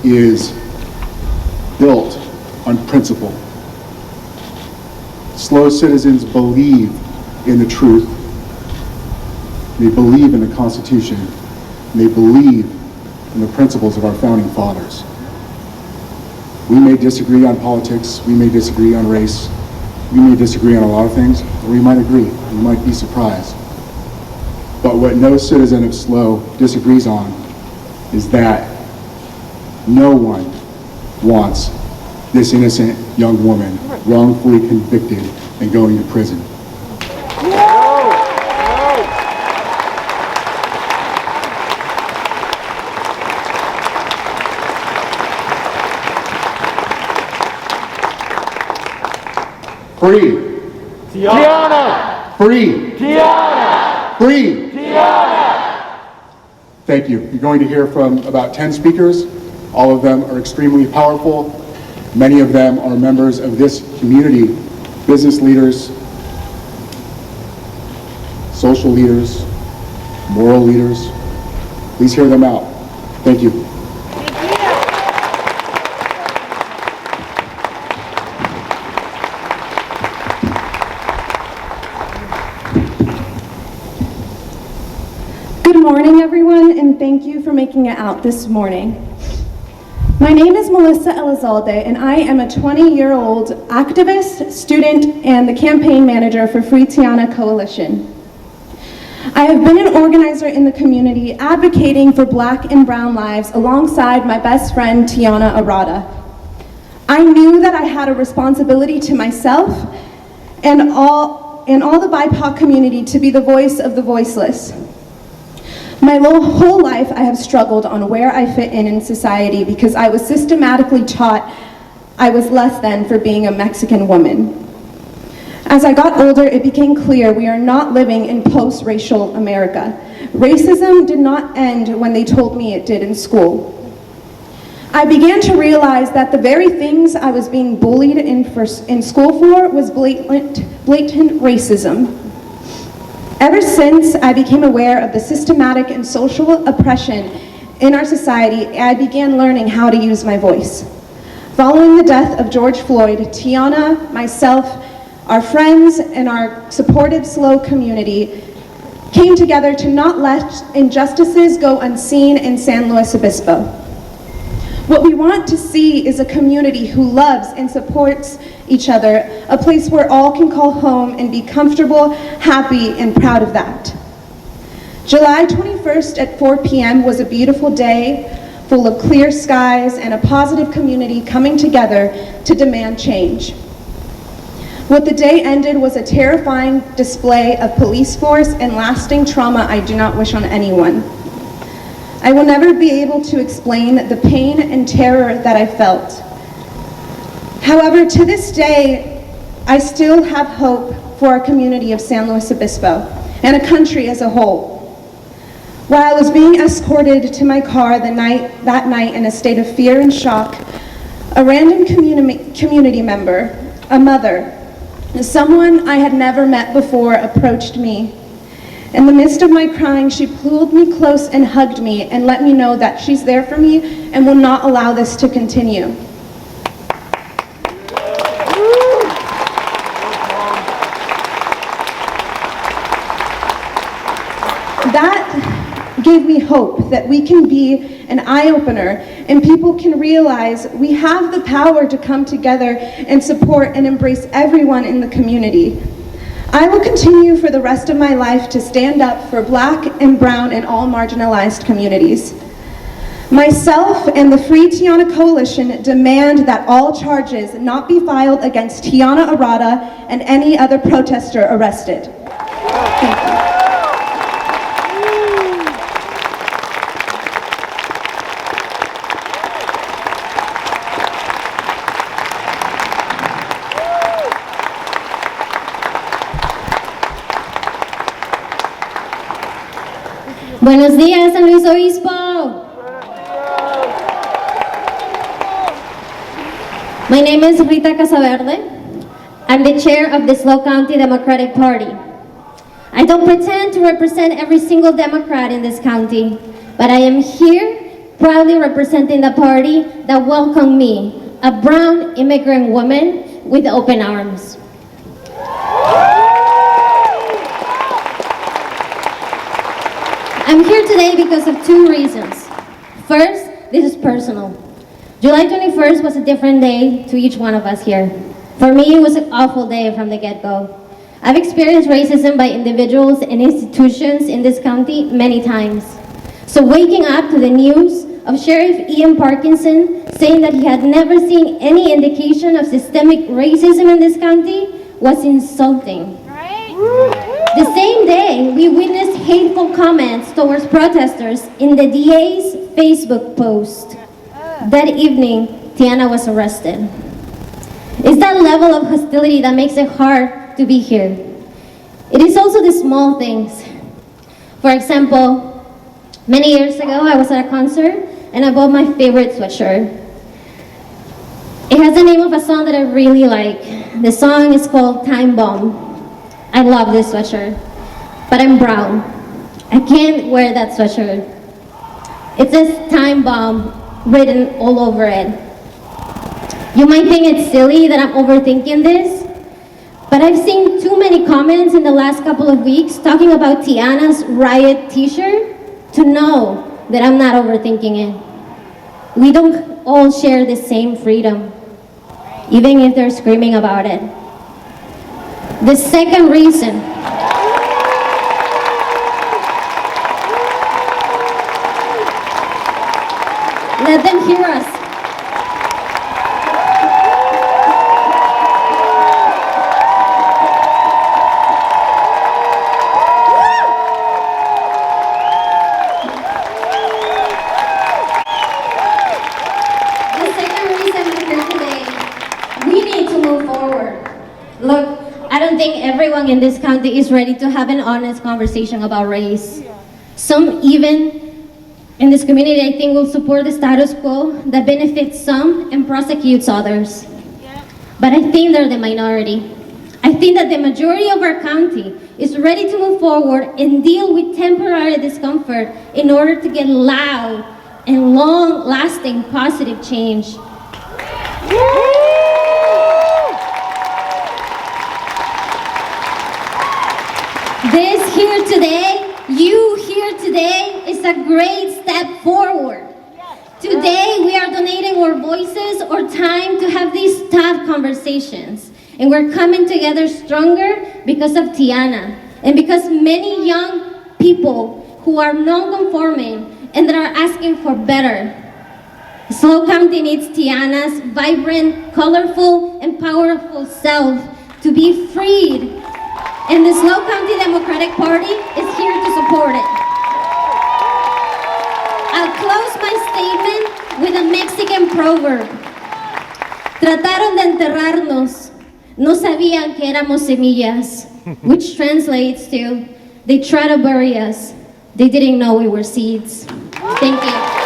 is built on principle. SLO citizens believe in the truth. They believe in the Constitution. And they believe in the principles of our founding fathers. We may disagree on politics, we may disagree on race, we may disagree on a lot of things, or we might agree, we might be surprised. But what no citizen of SLO disagrees on is that no one wants this innocent young woman wrongfully convicted and going to prison. Free. Tiana. Free. Tiana. Free. Tiana. Thank you. You're going to hear from about 10 speakers. All of them are extremely powerful. Many of them are members of this community, business leaders, social leaders, moral leaders. Please hear them out. Thank you. Good morning, everyone, and thank you for making it out this morning. My name is Melissa Elizalde, and I am a 20-year-old activist, student, and the campaign manager for Free Tiana Coalition. I have been an organizer in the community advocating for Black and Brown lives alongside my best friend, Tiana Arrada. I knew that I had a responsibility to myself and all the BIPOC community to be the voice of the voiceless. My whole life I have struggled on where I fit in society because I was systematically taught I was less than for being a Mexican woman. As I got older, it became clear we are not living in post-racial America. Racism did not end when they told me it did in school. I began to realize that the very things I was being bullied in school for was blatant racism. Ever since I became aware of the systematic and social oppression in our society, I began learning how to use my voice. Following the death of George Floyd, Tiana, myself, our friends, and our supportive SLO community came together to not let injustices go unseen in San Luis Obispo. What we want to see is a community who loves and supports each other, a place where all can call home and be comfortable, happy, and proud of that. July 21st at 4 p.m. was a beautiful day, full of clear skies and a positive community coming together to demand change. What the day ended was a terrifying display of police force and lasting trauma I do not wish on anyone. I will never be able to explain the pain and terror that I felt. However, to this day, I still have hope for our community of San Luis Obispo and a country as a whole. While I was being escorted to my car that night in a state of fear and shock, a random community member, a mother, someone I had never met before, approached me. In the midst of my crying, she pulled me close and hugged me and let me know that she's there for me and will not allow this to continue. That gave me hope that we can be an eye-opener and people can realize we have the power to come together and support and embrace everyone in the community. I will continue for the rest of my life to stand up for Black and Brown and all marginalized communities. Myself and the Free Tiana Coalition demand that all charges not be filed against Tiana Arrada and any other protester arrested. Thank you. Buenos días, San Luis Obispo. My name is Rita Casaverde. I'm the chair of the Slow County Democratic Party. I don't pretend to represent every single Democrat in this county, but I am here proudly representing the party that welcomed me, a brown immigrant woman, with open arms. I'm here today because of two reasons. First, this is personal. July 21st was a different day to each one of us here. For me, it was an awful day from the get-go. I've experienced racism by individuals and institutions in this county many times. So waking up to the news of Sheriff Ian Parkinson saying that he had never seen any indication of systemic racism in this county was insulting. The same day, we witnessed hateful comments towards protesters in the DA's Facebook post. That evening, Tiana was arrested. It's that level of hostility that makes it hard to be here. It is also the small things. For example, many years ago, I was at a concert and I bought my favorite sweatshirt. It has the name of a song that I really like. The song is called Time Bomb. I love this sweatshirt, but I'm brown. I can't wear that sweatshirt. It says Time Bomb written all over it. You might think it's silly that I'm overthinking this, but I've seen too many comments in the last couple of weeks talking about Tiana's riot t-shirt to know that I'm not overthinking it. We don't all share the same freedom, even if they're screaming about it. The second reason, let them hear us. The second reason we're here today, we need to move forward. Look, I don't think everyone in this county is ready to have an honest conversation about race. Some even in this community, I think, will support the status quo that benefits some and prosecutes others. But I think they're the minority. I think that the majority of our county is ready to move forward and deal with temporary discomfort in order to get loud and long-lasting positive change. This here today, you here today, is a great step forward. Today, we are donating our voices or time to have these tough conversations. And we're coming together stronger because of Tiana and because many young people who are non-conforming and that are asking for better. Slow County needs Tiana's vibrant, colorful, and powerful self to be freed. And the Slow County Democratic Party is here to support it. I'll close my statement with a Mexican proverb. Trataron de enterrarnos, no sabían que éramos semillas, which translates to, they tried to bury us, they didn't know we were seeds. Thank you.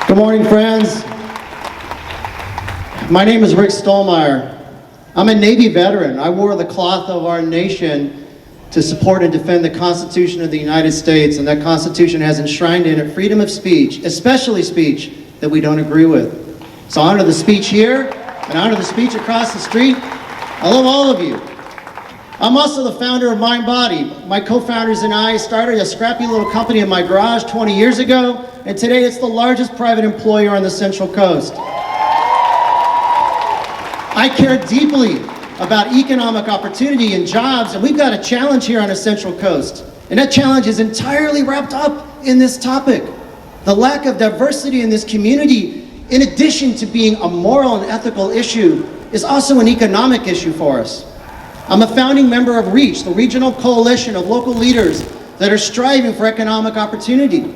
Good morning, friends. My name is Rick Stolmeyer. I'm a Navy veteran. I wore the cloth of our nation to support and defend the Constitution of the United States, and that Constitution has enshrined in it freedom of speech, especially speech that we don't agree with. So honor the speech here, and honor the speech across the street. I love all of you. I'm also the founder of Mind Body. My co-founders and I started a scrappy little company in my garage 20 years ago, and today it's the largest private employer on the Central Coast. I care deeply about economic opportunity and jobs, and we've got a challenge here on the Central Coast. And that challenge is entirely wrapped up in this topic. The lack of diversity in this community, in addition to being a moral and ethical issue, is also an economic issue for us. I'm a founding member of REACH, the regional coalition of local leaders that are striving for economic opportunity.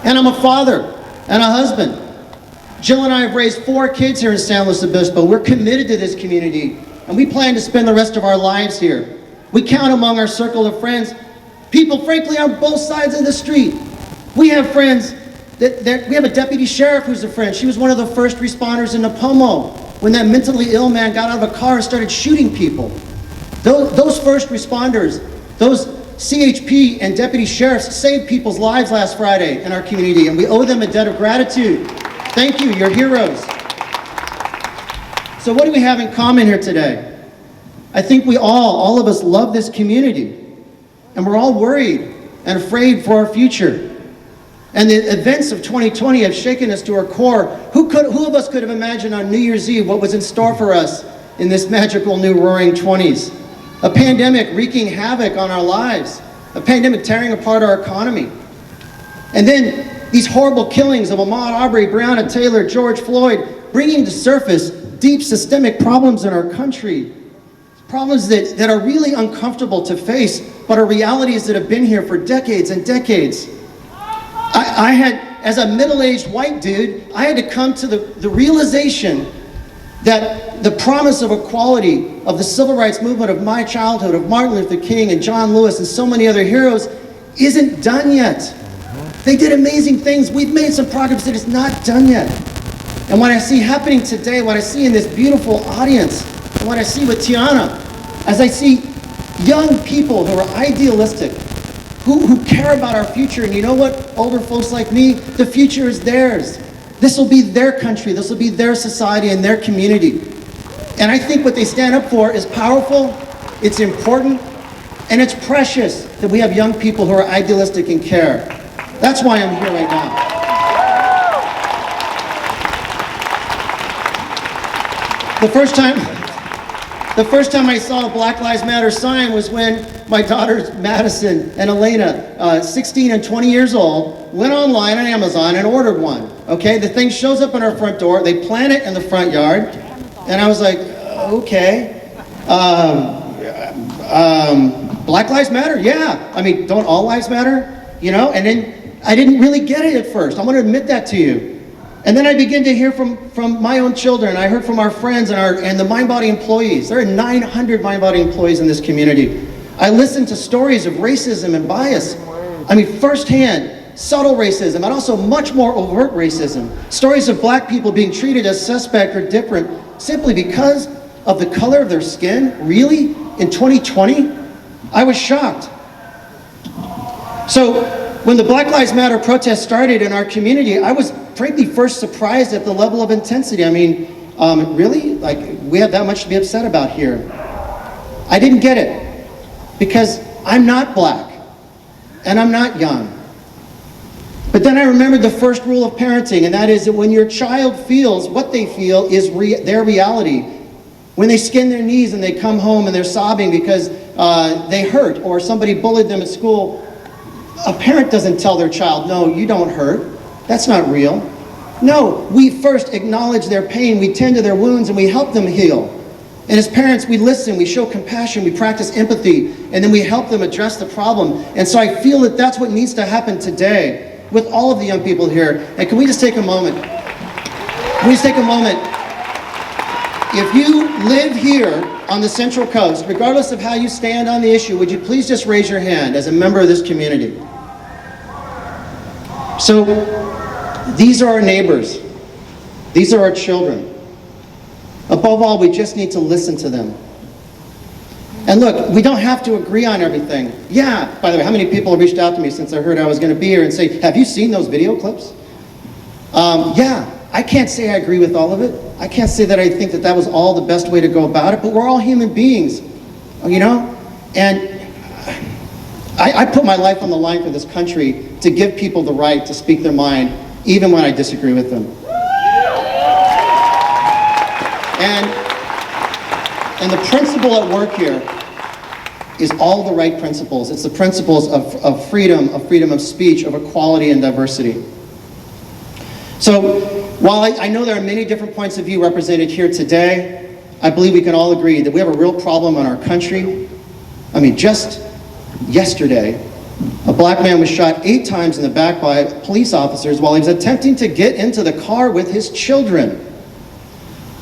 And I'm a father and a husband. Jill and I have raised 4 kids here in San Luis Obispo. We're committed to this community, and we plan to spend the rest of our lives here. We count among our circle of friends people, frankly, on both sides of the street. We have friends we have a deputy sheriff who's a friend. She was one of the first responders in Napomo when that mentally ill man got out of a car and started shooting people. Those first responders, those CHP and deputy sheriffs saved people's lives last Friday in our community, and we owe them a debt of gratitude. Thank you, you're heroes. So what do we have in common here today? I think we all of us love this community, and we're all worried and afraid for our future. And the events of 2020 have shaken us to our core. Who of us could have imagined on New Year's Eve what was in store for us in this magical new roaring 20s? A pandemic wreaking havoc on our lives. A pandemic tearing apart our economy. And then these horrible killings of Ahmaud Arbery, Breonna Taylor, George Floyd, bringing to surface deep systemic problems in our country. Problems that are really uncomfortable to face, but are realities that have been here for decades and decades. I had, as a middle-aged white dude, I had to come to the realization that the promise of equality of the civil rights movement of my childhood, of Martin Luther King and John Lewis and so many other heroes, isn't done yet. They did amazing things. We've made some progress, but it's not done yet. And what I see happening today, what I see in this beautiful audience, and what I see with Tiana, as I see young people who are idealistic, who care about our future. And you know what, older folks like me, the future is theirs. This will be their country, this will be their society and their community. And I think what they stand up for is powerful, it's important, and it's precious that we have young people who are idealistic and care. That's why I'm here right now. The first time I saw a Black Lives Matter sign was when my daughters Madison and Elena, 16 and 20 years old, went online on Amazon and ordered one. Okay, the thing shows up on our front door, they plant it in the front yard, and I was like, okay. Black Lives Matter? Yeah. I mean, don't all lives matter? You know, and then I didn't really get it at first. I want to admit that to you. And then I began to hear from my own children. I heard from our friends and the Mind Body employees. There are 900 Mind Body employees in this community. I listened to stories of racism and bias. I mean, firsthand, subtle racism, and also much more overt racism. Stories of black people being treated as suspect or different simply because of the color of their skin. Really? In 2020? I was shocked. So when the Black Lives Matter protest started in our community, I was frankly first surprised at the level of intensity. I mean, really? Like, we have that much to be upset about here? I didn't get it, because I'm not black, and I'm not young. But then I remembered the first rule of parenting, and that is that when your child feels what they feel is their reality, when they skin their knees and they come home and they're sobbing because they hurt or somebody bullied them at school, a parent doesn't tell their child, no, you don't hurt. That's not real. No, we first acknowledge their pain, we tend to their wounds, and we help them heal. And as parents, we listen, we show compassion, we practice empathy, and then we help them address the problem. And so I feel that that's what needs to happen today with all of the young people here. And can we just take a moment? Can we just take a moment? If you live here on the Central Coast, regardless of how you stand on the issue, would you please just raise your hand as a member of this community? So, these are our neighbors. These are our children. Above all, we just need to listen to them. And look, we don't have to agree on everything. Yeah, by the way, how many people have reached out to me since I heard I was going to be here and say, have you seen those video clips? Yeah, I can't say I agree with all of it. I can't say that I think that that was all the best way to go about it, but we're all human beings, you know? And I put my life on the line for this country to give people the right to speak their mind, even when I disagree with them. And the principle at work here is all the right principles. It's the principles of freedom of speech, of equality and diversity. So while I know there are many different points of view represented here today, I believe we can all agree that we have a real problem in our country. I mean, just yesterday, a black man was shot 8 times in the back by police officers while he was attempting to get into the car with his children.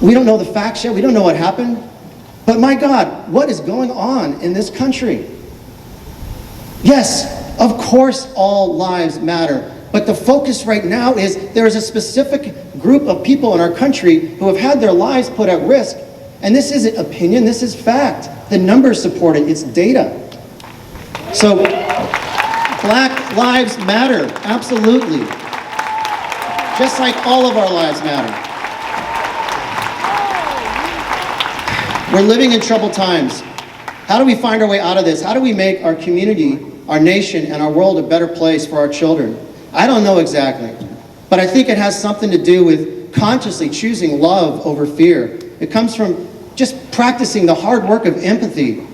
We don't know the facts yet, we don't know what happened, but my God, what is going on in this country? Yes, of course all lives matter, but the focus right now is there is a specific group of people in our country who have had their lives put at risk, and this isn't opinion, this is fact. The numbers support it, it's data. So, Black lives matter, absolutely. Just like all of our lives matter. We're living in troubled times. How do we find our way out of this? How do we make our community, our nation, and our world a better place for our children? I don't know exactly, but I think it has something to do with consciously choosing love over fear. It comes from just practicing the hard work of empathy.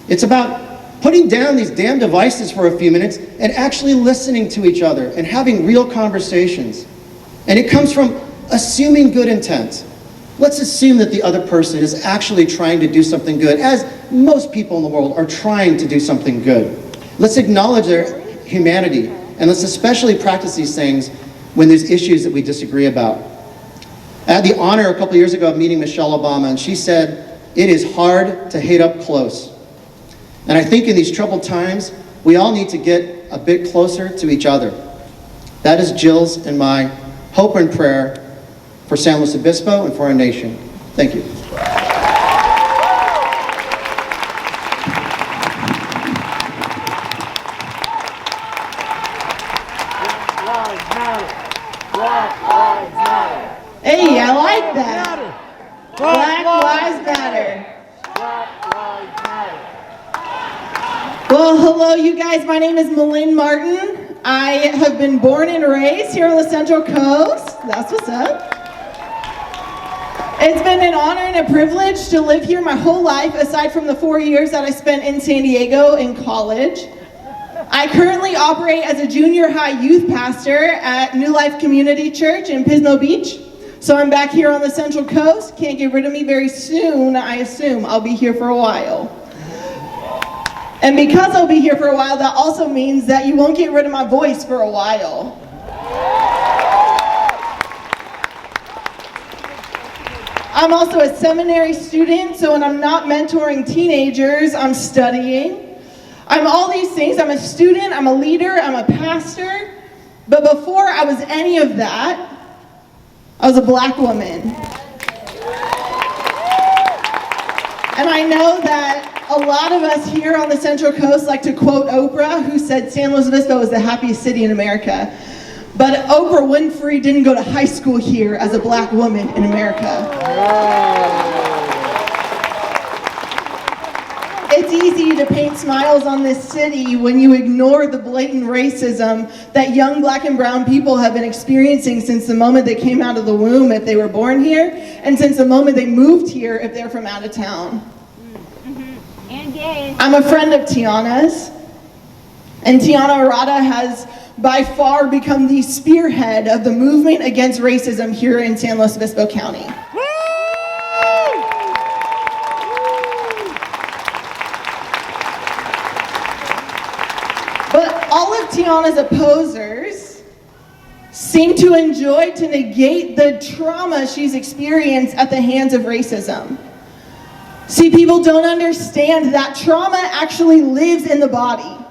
It's about putting down these damn devices for a few minutes and actually listening to each other and having real conversations. And it comes from assuming good intent. Let's assume that the other person is actually trying to do something good, as most people in the world are trying to do something good. Let's acknowledge their humanity, and let's especially practice these things when there's issues that we disagree about. I had the honor a couple years ago of meeting Michelle Obama, and she said, "It is hard to hate up close." And I think in these troubled times, we all need to get a bit closer to each other. That is Jill's and my hope and prayer for San Luis Obispo and for our nation. Thank you. Hey, I like that. Black Lives Matter. Well, hello, you guys. My name is Melina Martin. I have been born and raised here on the Central Coast. That's what's up. It's been an honor and a privilege to live here my whole life, aside from the 4 years that I spent in San Diego in college. I currently operate as a junior high youth pastor at New Life Community Church in Pismo Beach. So I'm back here on the Central Coast. Can't get rid of me very soon, I assume. I'll be here for a while. And because I'll be here for a while, that also means that you won't get rid of my voice for a while. I'm also a seminary student, so when I'm not mentoring teenagers, I'm studying. I'm all these things. I'm a student, I'm a leader, I'm a pastor. But before I was any of that, I was a black woman. And I know that a lot of us here on the Central Coast like to quote Oprah, who said San Luis Obispo is the happiest city in America. But Oprah Winfrey didn't go to high school here as a black woman in America. It's easy to paint smiles on this city when you ignore the blatant racism that young black and brown people have been experiencing since the moment they came out of the womb if they were born here, and since the moment they moved here if they're from out of town. I'm a friend of Tiana's, and Tiana Arata has by far become the spearhead of the movement against racism here in San Luis Obispo County. But all of Tiana's opposers seem to enjoy to negate the trauma she's experienced at the hands of racism. See, people don't understand that trauma actually lives in the body.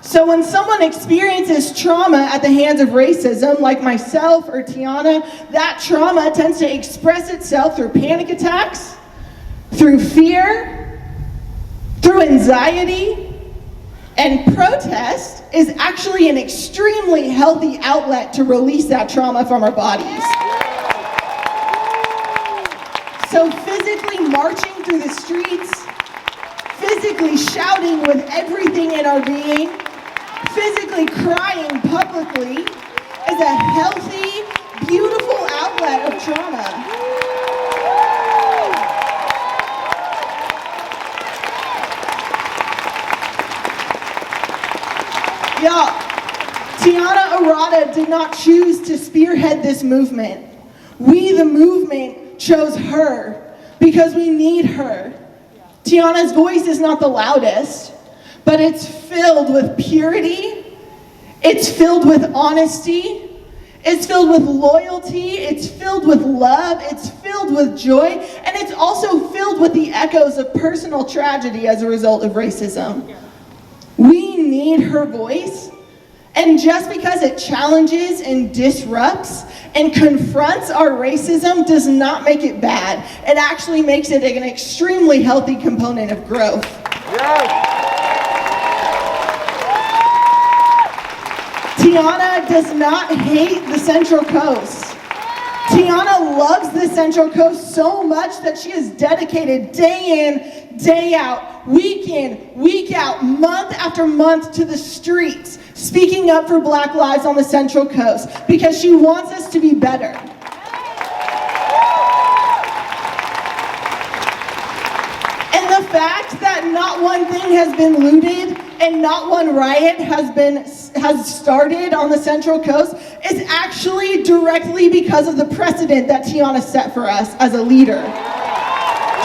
So when someone experiences trauma at the hands of racism, like myself or Tiana, that trauma tends to express itself through panic attacks, through fear, through anxiety, and protest is actually an extremely healthy outlet to release that trauma from our bodies. So physically marching through the streets, physically shouting with everything in our being, physically crying publicly is a healthy, beautiful outlet of trauma. Y'all, Tiana Arrada did not choose to spearhead this movement. We, the movement, chose her because we need her. Tiana's voice is not the loudest, but it's filled with purity, it's filled with honesty, it's filled with loyalty, it's filled with love, it's filled with joy, and it's also filled with the echoes of personal tragedy as a result of racism. We need her voice, and just because it challenges and disrupts and confronts our racism does not make it bad. It actually makes it an extremely healthy component of growth. Tiana does not hate the Central Coast. Tiana loves the Central Coast so much that she is dedicated day in, day out, week in, week out, month after month to the streets, speaking up for Black lives on the Central Coast because she wants us to be better. And the fact that not one thing has been looted and not one riot has started on the Central Coast is actually directly because of the precedent that Tiana set for us as a leader.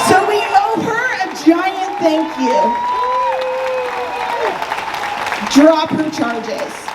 So we owe her a giant thank you. Drop her charges.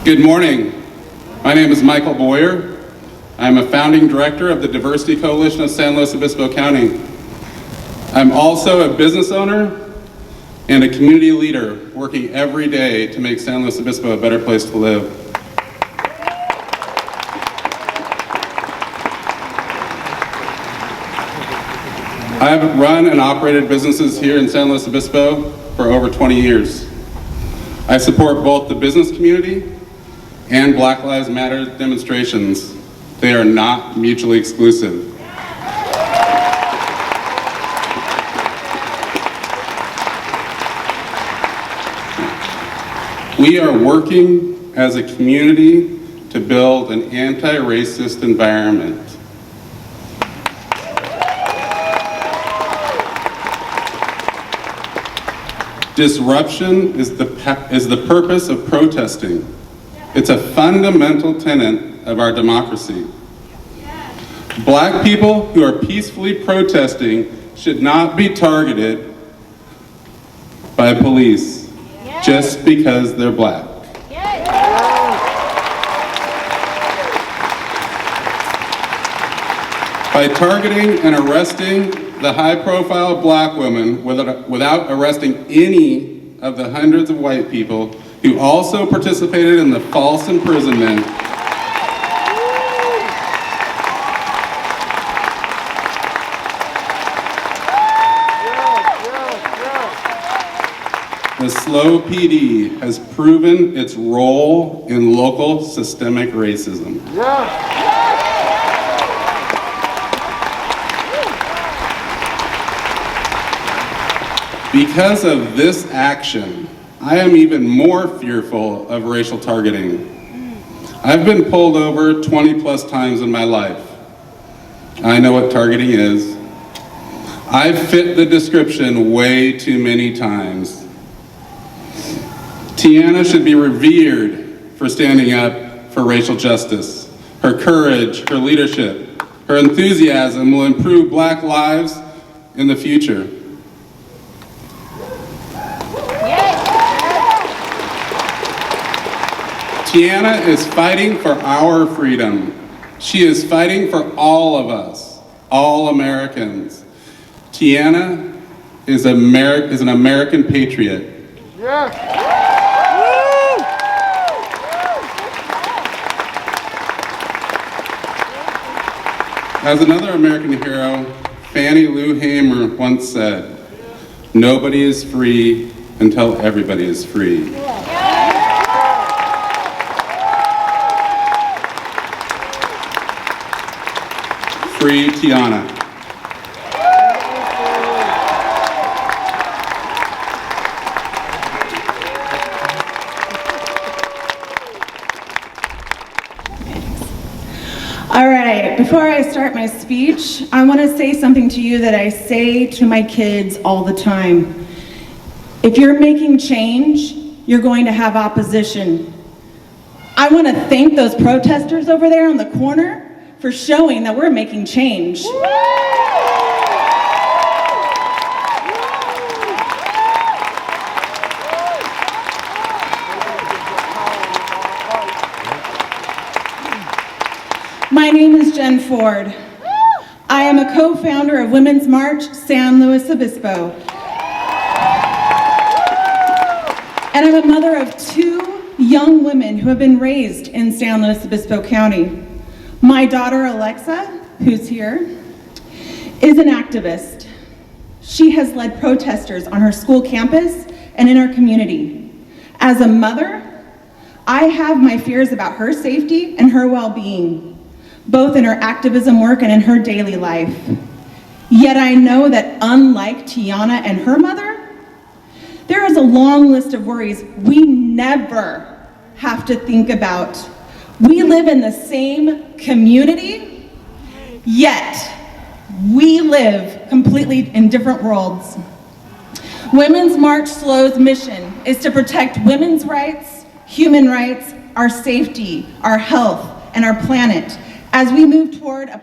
Good morning. My name is Michael Boyer. I'm a founding director of the Diversity Coalition of San Luis Obispo County. I'm also a business owner and a community leader working every day to make San Luis Obispo a better place to live. I have run and operated businesses here in San Luis Obispo for over 20 years. I support both the business community and Black Lives Matter demonstrations. They are not mutually exclusive. We are working as a community to build an anti-racist environment. Disruption is the purpose of protesting. It's a fundamental tenet of our democracy. Black people who are peacefully protesting should not be targeted by police just because they're Black. By targeting and arresting the high-profile Black women without arresting any of the hundreds of white people who also participated in the false imprisonment the SLO PD has proven its role in local systemic racism. Because of this action, I am even more fearful of racial targeting. I've been pulled over 20 plus times in my life. I know what targeting is. I've fit the description way too many times. Tiana should be revered for standing up for racial justice. Her courage, her leadership, her enthusiasm will improve Black lives in the future. Tiana is fighting for our freedom. She is fighting for all of us, all Americans. Tiana, is an American patriot. As another American hero, Fannie Lou Hamer once said, "Nobody is free until everybody is free." Free Tiana. All right, before I start my speech, I want to say something to you that I say to my kids all the time. If you're making change, you're going to have opposition. I want to thank those protesters over there on the corner for showing that we're making change. My name is Jen Ford. I am a co-founder of Women's March San Luis Obispo. And I'm a mother of 2 young women who have been raised in San Luis Obispo County. My daughter Alexa, who's here, is an activist. She has led protesters on her school campus and in our community. As a mother, I have my fears about her safety and her well-being, both in her activism work and in her daily life. Yet I know that unlike Tiana and her mother, there is a long list of worries we never have to think about. We live in the same community, yet we live completely in different worlds. Women's March SLO's mission is to protect women's rights, human rights, our safety, our health, and our planet as we move toward a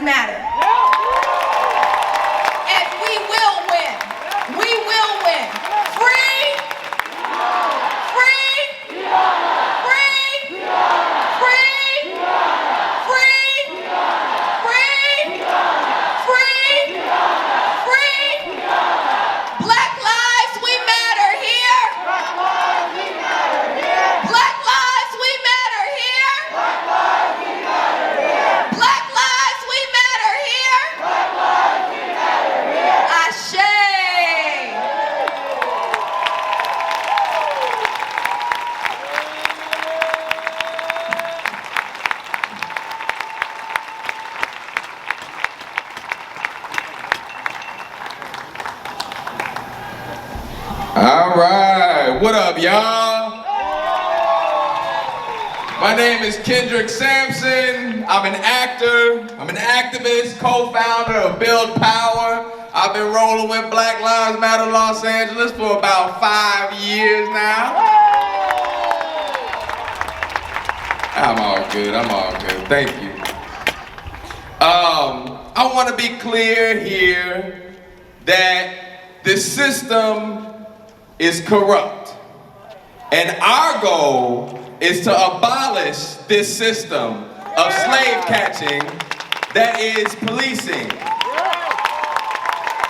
matter. And we will win. We will win. Free! Free! Free! Free! Free! Free! Free! Free! Black lives, we matter here. Black lives, we matter here. Black lives, we matter here. Black lives, we matter here. Black lives, we matter here. Black lives, we matter here. Ashe. All right, what up, y'all? My name is Kendrick Sampson. I'm an actor, I'm an activist, co-founder of Build Power. I've been rolling with Black Lives Matter Los Angeles for about 5 years now. I'm all good, thank you. I want to be clear here that the system is corrupt. And our goal is to abolish this system of slave catching that is policing.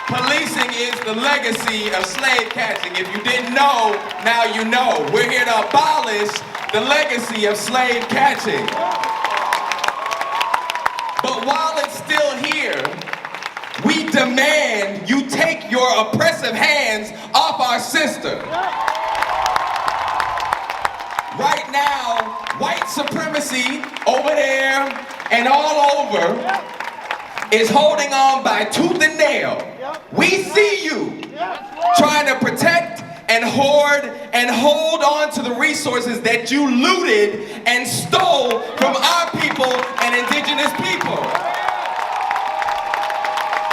Policing is the legacy of slave catching. If you didn't know, now you know. We're here to abolish the legacy of slave catching. But while it's still here, we demand you take your oppressive hands off our sister. Right now, white supremacy over there and all over is holding on by tooth and nail. We see you trying to protect and hoard and hold on to the resources that you looted and stole from our people and indigenous people.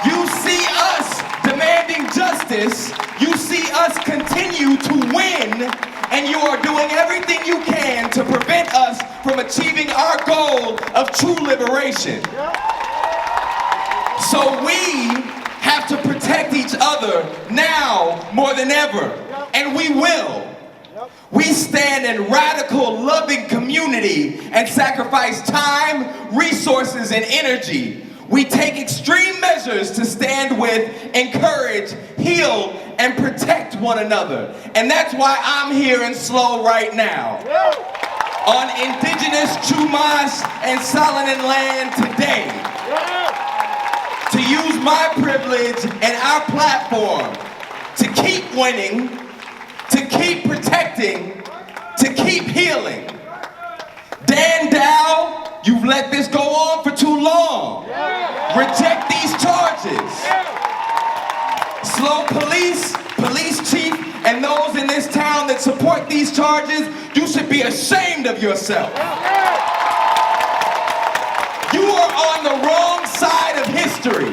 You see us demanding justice, you see us continue to win, and you are doing everything you can to prevent us from achieving our goal of true liberation. So we have to protect each other now more than ever, and we will. We stand in radical, loving community and sacrifice time, resources, and energy. We take extreme measures to stand with, encourage, heal, and protect one another. And that's why I'm here in SLO right now. On indigenous Chumash and Salonen land today. To use my privilege and our platform to keep winning, to keep protecting, to keep healing. Dan Dow, you've let this go on for too long. Reject these charges. SLO police, police chief, and those in this town that support these charges, you should be ashamed of yourself. You are on the wrong side of history.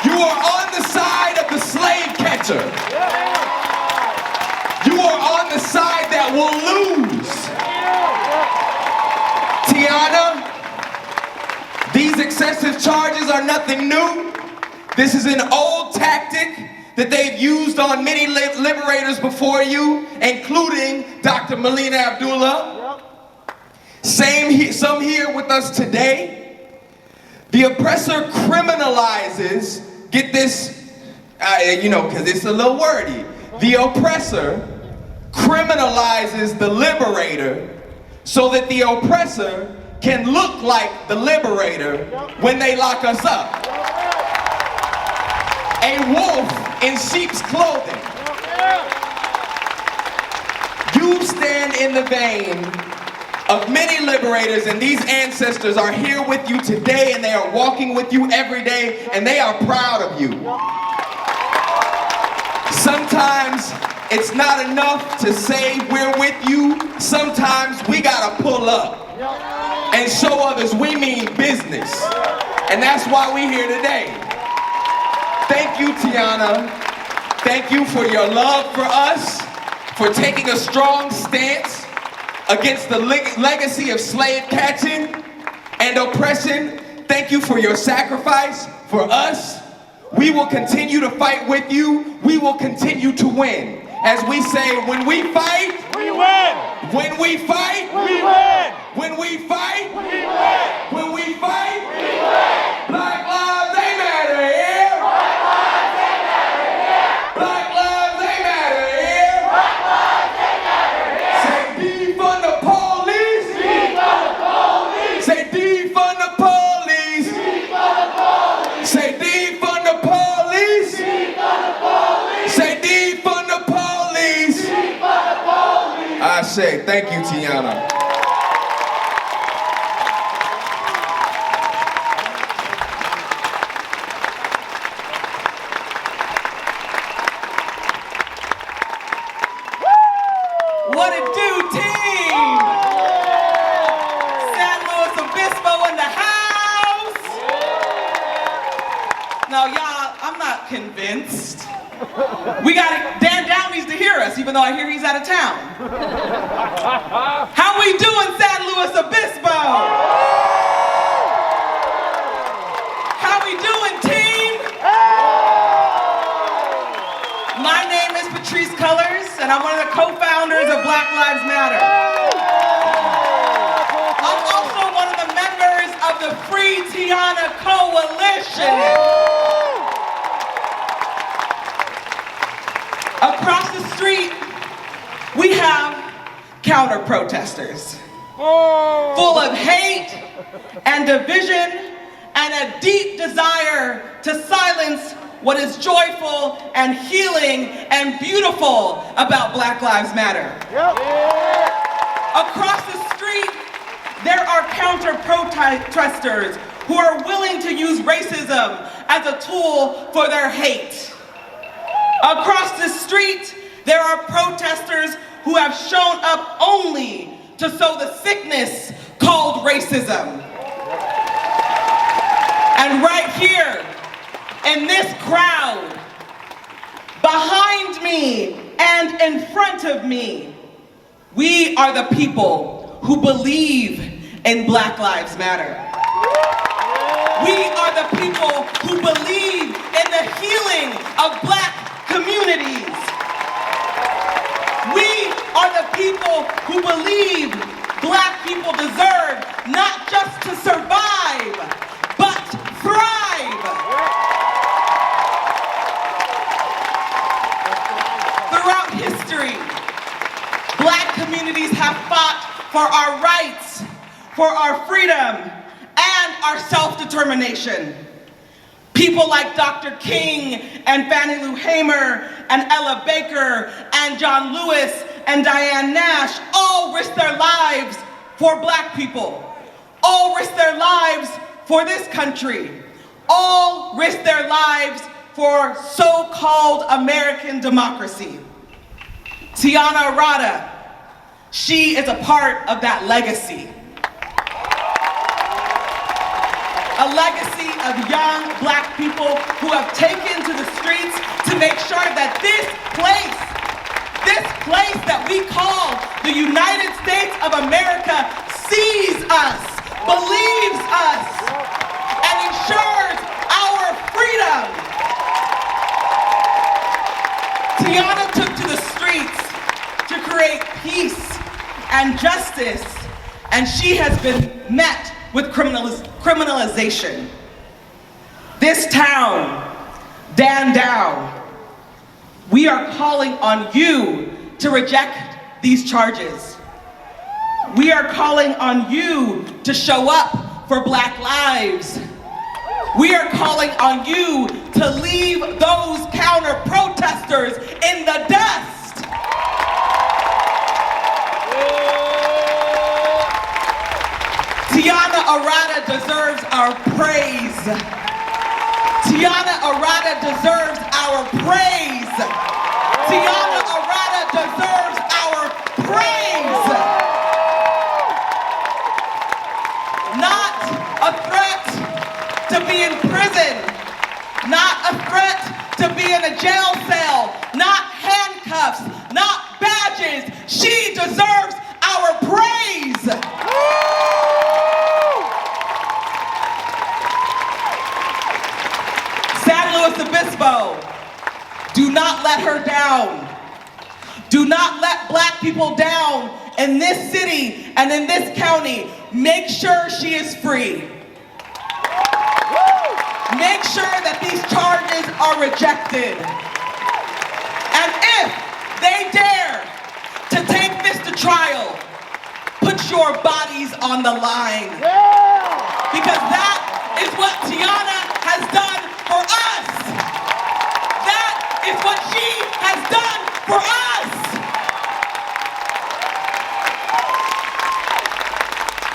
You are on the side of the slave catcher. You are on the side that will lose. Tiana, these excessive charges are nothing new. This is an old tactic that they've used on many liberators before you, including Dr. Melina Abdullah. Some here with us today. The oppressor criminalizes, get this, because it's a little wordy. The oppressor criminalizes the liberator so that the oppressor can look like the liberator when they lock us up. A wolf in sheep's clothing. You stand in the vein of many liberators, and these ancestors are here with you today, and they are walking with you every day, and they are proud of you. Sometimes it's not enough to say we're with you. Sometimes we gotta pull up and show others we mean business. And that's why we're here today. Thank you, Tiana. Thank you for your love for us, for taking a strong stance against the legacy of slave catching and oppression. Thank you for your sacrifice for us. We will continue to fight with you. We will continue to win. As we say, when we fight, we win. When we fight, we win. When we fight, we win. When we fight, we win. Black lives, they matter here. Black lives, they matter here. Black lives, they matter here. Black lives, they matter here. Say defund the police. Defund the police. Say defund the police. Defund the police. Say defund the police. Defund the police. Say defund the police. Defund the police. I say thank you, Tiana. What it do, team? San Luis Obispo in the house. Now, y'all, I'm not convinced. Dan Dow needs to hear us, even though I hear he's out of town. How we doing, San Luis Obispo? How we doing, team? My name is Patrice Cullors, and I'm one of the co-founders of Black Lives Matter. I'm also one of the members of the Free Tiana Coalition. Across the street, we have counter-protesters, full of hate and division and a deep desire to silence what is joyful and healing and beautiful about Black Lives Matter. Across the street, there are counter-protesters who are willing to use racism as a tool for their hate. Across the street, there are protesters who have shown up only to sow the sickness called racism. And right here, in this crowd, behind me and in front of me, we are the people who believe in Black Lives Matter. We are the people who believe in the healing of Black communities. We are the people who believe Black people deserve not just to survive, but thrive. Throughout history, Black communities have fought for our rights, for our freedom, and our self-determination. People like Dr. King and Fannie Lou Hamer and Ella Baker and John Lewis and Diane Nash all risked their lives for Black people, all risked their lives for this country, all risked their lives for so-called American democracy. Tiana Arrada, she is a part of that legacy. A legacy of young Black people who have taken to the streets to make sure that this place that we call the United States of America sees us, believes us, and ensures our freedom. Tiana took to the streets to create peace and justice, and she has been met with criminalization. This town, Dan Dow, we are calling on you to reject these charges. We are calling on you to show up for Black lives. We are calling on you to leave those counter-protesters in the dust. Tiana Arrada deserves our praise. Tiana Arrada deserves our praise. Tiana Arrada deserves our praise. Not a threat to be in prison, not a threat to be in a jail cell, not handcuffs, not badges. She deserves our praise. Luis Obispo, do not let her down. Do not let black people down in this city and in this county. Make sure she is free. Make sure that these charges are rejected. And if they dare to take this to trial, put your bodies on the line. Because that is what Tiana has done for us. That is what she has done for us.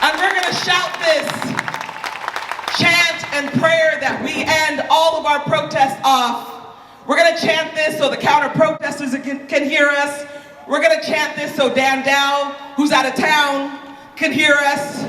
And we're going to shout this chant and prayer that we end all of our protests off. We're going to chant this so the counter-protesters can hear us. We're going to chant this so Dan Dow, who's out of town, can hear us.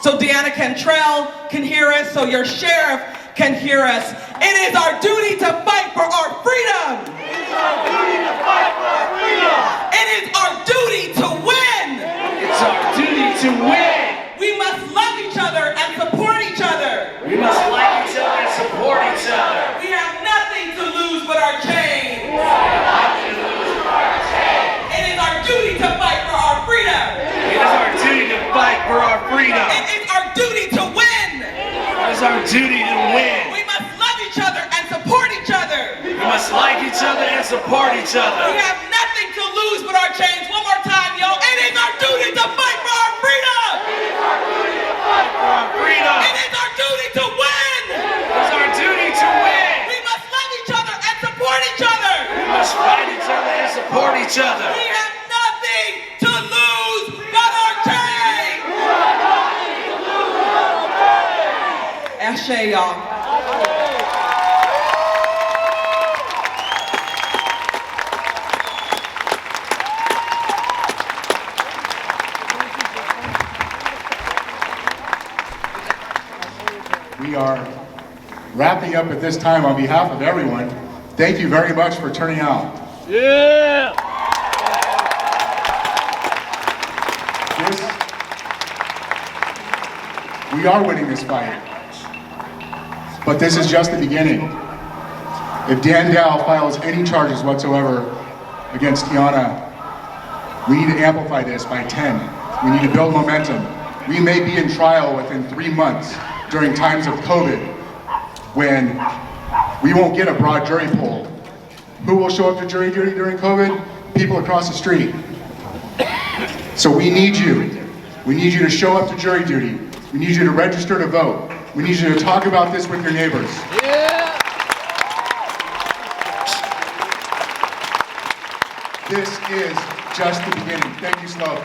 So Deanna Cantrell can hear us. So your sheriff can hear us. It is our duty to fight for our freedom. It is our duty to fight for our freedom. It is our duty to win. It's our duty to win. We must love each other and support each other. We must like each other and support each other. We have nothing to lose but our chains. We have nothing to lose but our chains. It is our duty to fight for our freedom. It is our duty to fight for our freedom. It is our duty to win. It is our duty to win. We must love each other and support each other. We must like each other and support each other. We have nothing to lose but our chains. One more time, y'all. It is our duty to fight for our freedom. It is our duty to fight for our freedom. It is our duty to win. It is our duty to win. We must love each other and support each other. We must fight each other and support each other. We have nothing to lose but our chains. We have nothing to lose but our chains. Ashe, y'all. We are wrapping up at this time on behalf of everyone. Thank you very much for turning out. Yeah! We are winning this fight, but this is just the beginning. If Dan Dow files any charges whatsoever against Tiana, we need to amplify this by 10. We need to build momentum. We may be in trial within 3 months during times of COVID when we won't get a broad jury pool. Who will show up to jury duty during COVID? People across the street. So we need you. We need you to show up to jury duty. We need you to register to vote. We need you to talk about this with your neighbors. Yeah! This is just the beginning. Thank you, Slow.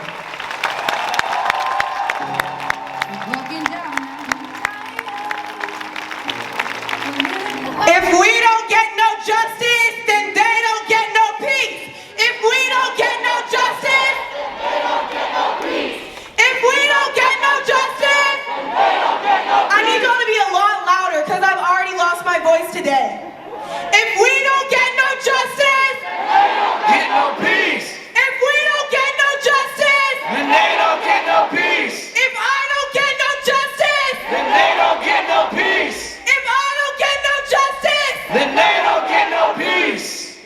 If we don't get no justice, then they don't get no peace. If we don't get no justice, then they don't get no peace. If we don't get no justice, then they don't get no peace. I need y'all to be a lot louder because I've already lost my voice today. If we don't get no justice, then they don't Get no peace. If we don't get no justice, Then they don't get no peace. if I don't get no justice, Then they don't get no peace. if I don't get no justice, Then they don't get no peace.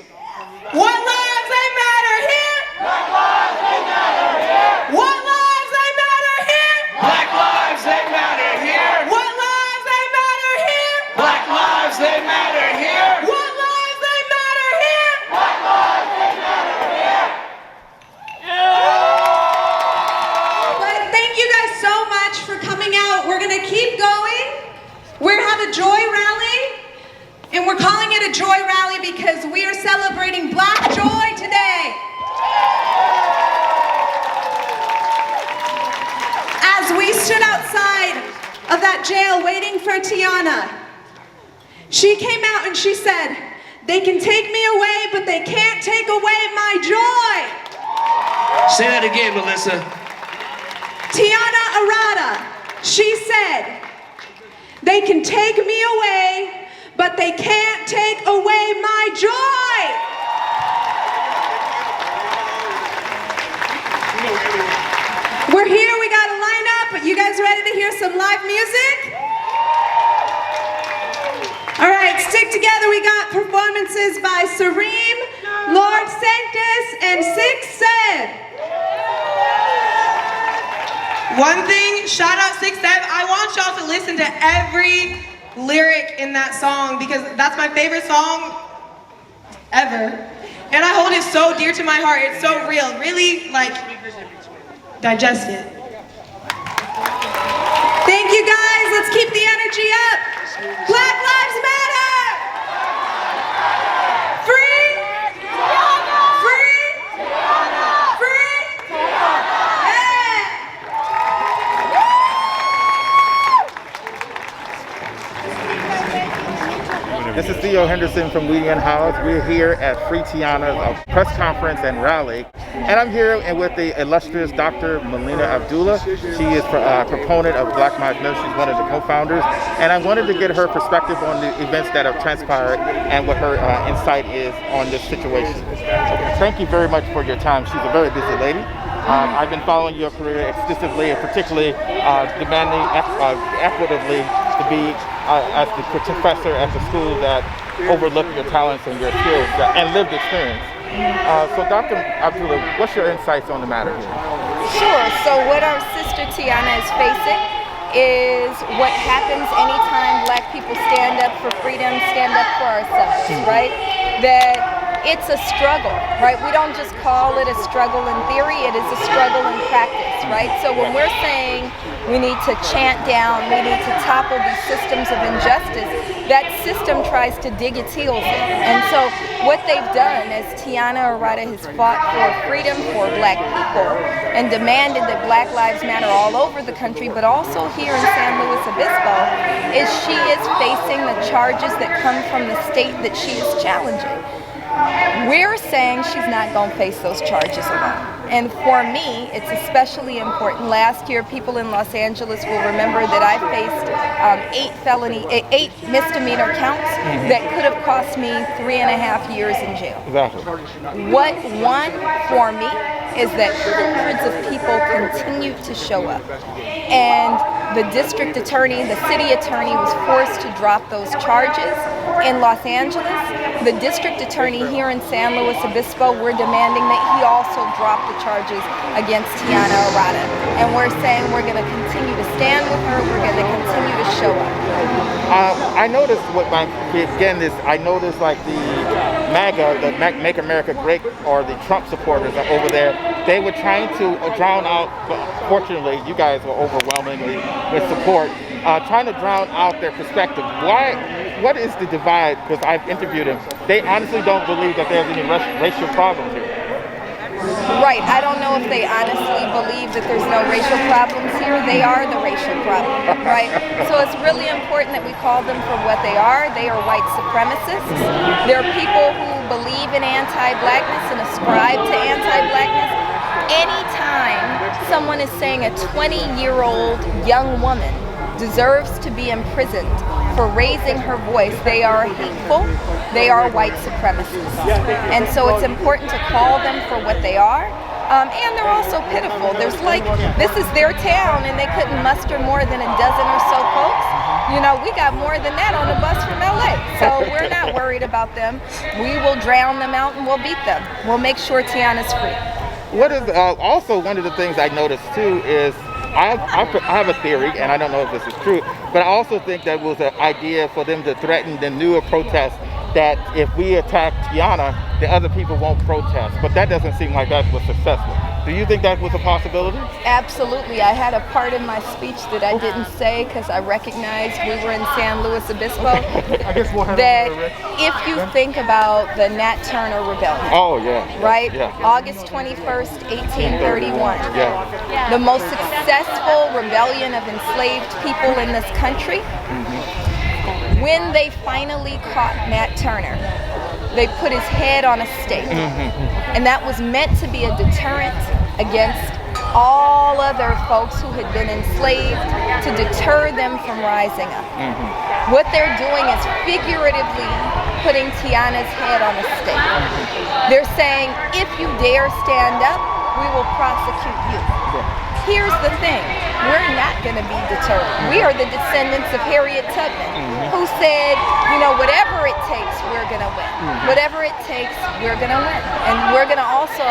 what lives they matter here? Black lives, they matter here. What lives they matter here? Black lives, they matter here. What lives they matter here? Black lives, they matter here. What lives they matter here? Black lives, they matter here. But thank you guys so much for coming out. We're gonna keep going. We're gonna have a joy rally, and we're calling it a joy rally because we are celebrating Black joy today. As we stood outside of that jail waiting for Tiana, she came out and she said, "They can take me away, but they can't take away my joy." Say that again, Melissa. Tiana Arata, she said, "They can take me away, but they can't take away my joy." We're here, we got a lineup. You guys ready to hear some live music? All right, stick together. We we got performances by Sareem, Lord Sanctus, and Six Sev. One thing, shout out Six Sev. I want y'all to listen to every lyric in that song because that's my favorite song ever. And I hold it so dear to my heart. It's so real. Really, like, digest it. Thank you guys. Let's keep the energy up. Black Lives Matter. Free. Free. Free. This is Theo Henderson from Unhoused. We're here at Free Tiana's press conference and rally. And I'm here with the illustrious Dr. Melina Abdullah. She is a proponent of Black Lives Matter. She's one of the co-founders. And I wanted to get her perspective on the events that have transpired and what her insight is on this situation. Thank you very much for your time. She's a very busy lady. I've been following your career extensively and particularly demanding equitably to be as the professor at the school that overlook your talents and your skills and lived experience. So Dr. Abdullah, what's your insights on the matter here? Sure. So what our sister Tiana is facing is what happens anytime Black people stand up for freedom, stand up for ourselves, right? That it's a struggle, right? We don't just call it a struggle in theory, it is a struggle in practice, right? So when we're saying we need to chant down, we need to topple these systems of injustice, that system tries to dig its heels in. And so what they've done as Tiana Arata has fought for freedom for Black people and demanded that Black Lives Matter all over the country, but also here in San Luis Obispo, is she is facing the charges that come from the state that she is challenging. We're saying she's not going to face those charges alone. And for me, it's especially important. Last year, people in Los Angeles will remember that I faced 8 misdemeanor counts that could have cost me 3.5 years in jail. Exactly. What won for me is that hundreds of people continue to show up. And the district attorney, the city attorney was forced to drop those charges in Los Angeles. The district attorney here in San Luis Obispo, we're demanding that he also drop the charges against Tiana Arrada. And we're saying we're going to continue to stand with her, we're going to continue to show up. I noticed I noticed like the MAGA, the Make America Great, or the Trump supporters are over there. They were trying to drown out, fortunately, you guys were overwhelmingly with support, trying to drown out their perspective. What is the divide? Because I've interviewed them. They honestly don't believe that there's any racial problems here. Right. I don't know if they honestly believe that there's no racial problems here. They are the racial problem, right? So it's really important that we call them for what they are. They are white supremacists. They're people who believe in anti-Blackness and ascribe to anti-Blackness. Anytime someone is saying a 20-year-old young woman deserves to be imprisoned for raising her voice, they are hateful, they are white supremacists. And so it's important to call them for what they are. And they're also pitiful. There's this is their town and they couldn't muster more than a dozen or so folks. You know, we got more than that on the bus from LA. So we're not worried about them. We will drown them out and we'll beat them. We'll make sure Tiana's free. What is also one of the things I noticed too is I have a theory, and I don't know if this is true, but I also think that was an idea for them to threaten the newer protests that if we attack Tiana, the other people won't protest. But that doesn't seem like that was successful. Do you think that was a possibility? Absolutely. I had a part in my speech that I didn't say because I recognized we were in San Luis Obispo. That if you think about the Nat Turner Rebellion. Oh, yeah. Right? Yeah. August 21st, 1831. Yeah. The most successful rebellion of enslaved people in this country. When they finally caught Nat Turner, they put his head on a stake. And that was meant to be a deterrent against all other folks who had been enslaved, to deter them from rising up. What they're doing is figuratively putting Tiana's head on a stake. They're saying, if you dare stand up, we will prosecute you. Here's the thing, we're not going to be deterred. We are the descendants of Harriet Tubman, who said, you know, whatever it takes, we're going to win. Whatever it takes, we're going to win. And we're going to also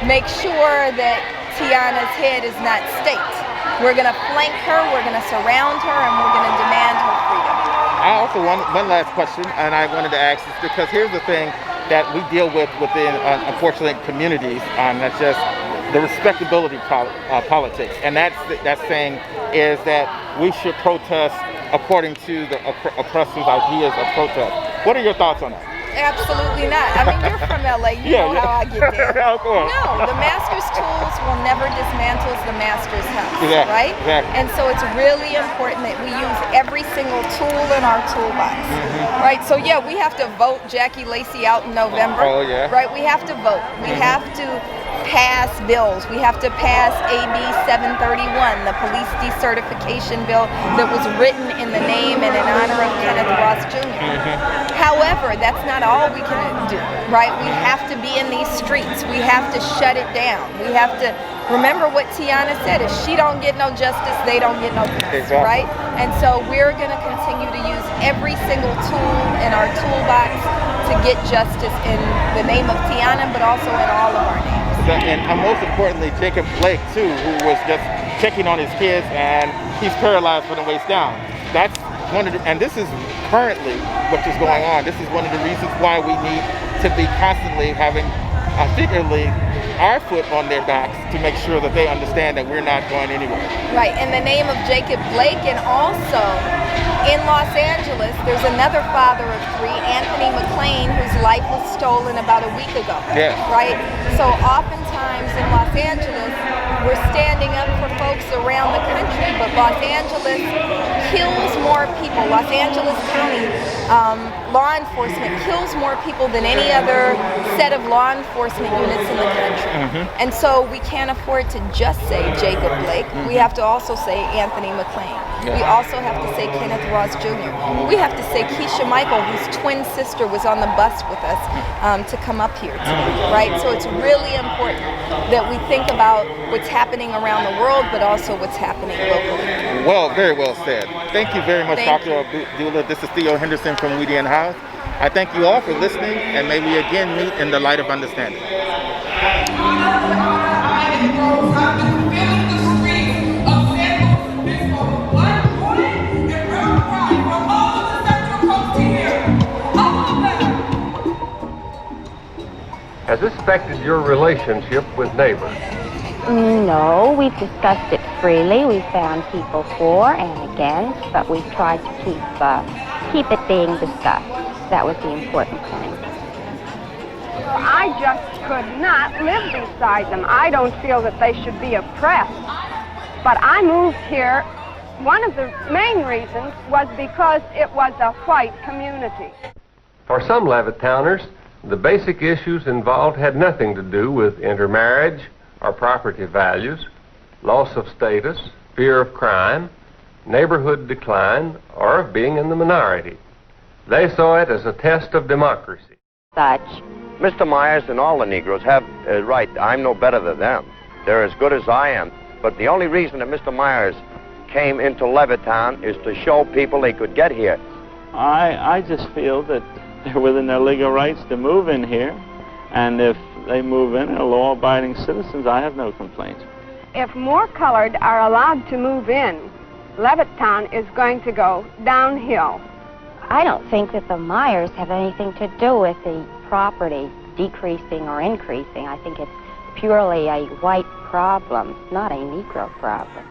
make sure that Tiana's head is not staked. We're going to flank her, we're going to surround her, and we're going to demand her freedom. I also want one last question, and I wanted to ask this because here's the thing that we deal with within, unfortunately, communities, that's just the respectability politics. And that's saying is that we should protest according to the oppressor's ideas of protest. What are your thoughts on that? Absolutely not. I mean, you're from LA. You know how I get there. No, the master's tools will never dismantle the master's house, right? Exactly. And so it's really important that we use every single tool in our toolbox, right? So yeah, we have to vote Jackie Lacey out in November, right? We have to vote. We have to pass bills. We have to pass AB 731, the police decertification bill that was written in the name and in honor of Kenneth Ross Jr. However, that's not all we can do, right? We have to be in these streets. We have to shut it down. We have to remember what Tiana said. If she don't get no justice, they don't get no justice, right? And so we're going to continue to use every single tool in our toolbox to get justice in the name of Tiana, but also in all of our names. And most importantly, Jacob Blake, too, who was just checking on his kids, and he's paralyzed from the waist down. That's one of the, and this is currently what is going on. This is one of the reasons why we need to be constantly having, figuratively, our foot on their backs to make sure that they understand that we're not going anywhere. Right, in the name of Jacob Blake, and also in Los Angeles, there's another father of three, Anthony McLean, whose life was stolen about a week ago. Yeah. Right? So oftentimes in Los Angeles, we're standing up for folks around the country, but Los Angeles kills more people. Los Angeles County law enforcement kills more people than any other set of law enforcement units in the country. And so we can't afford to just say Jacob Blake. We have to also say Anthony McLean. We also have to say Kenneth Ross Jr. We have to say Keisha Michael, whose twin sister was on the bus with us to come up here today, right? So it's really important that we think about what's happening around the world, but also what's happening locally. Well, very well said. Thank you very much, Dr. Abdullah. This is Theo Henderson from Unhoused. I thank you all for listening, and may we again meet in the light of understanding. Has this affected your relationship with neighbors? No, we've discussed it freely. We found people for and against, but we've tried to keep it being discussed. That was the important thing. I just could not live beside them. I don't feel that they should be oppressed. But I moved here. One of the main reasons was because it was a white community. For some Levittowners, the basic issues involved had nothing to do with intermarriage or property values, loss of status, fear of crime, neighborhood decline, or of being in the minority. They saw it as a test of democracy. Such. Mr. Myers and all the Negroes have right. I'm no better than them. They're as good as I am. But the only reason that Mr. Myers came into Levittown is to show people they could get here. I just feel that they're within their legal rights to move in here, and if they move in and are law-abiding citizens, I have no complaints. If more colored are allowed to move in, Levittown is going to go downhill. I don't think that the Myers have anything to do with the property decreasing or increasing. I think it's purely a white problem, not a Negro problem.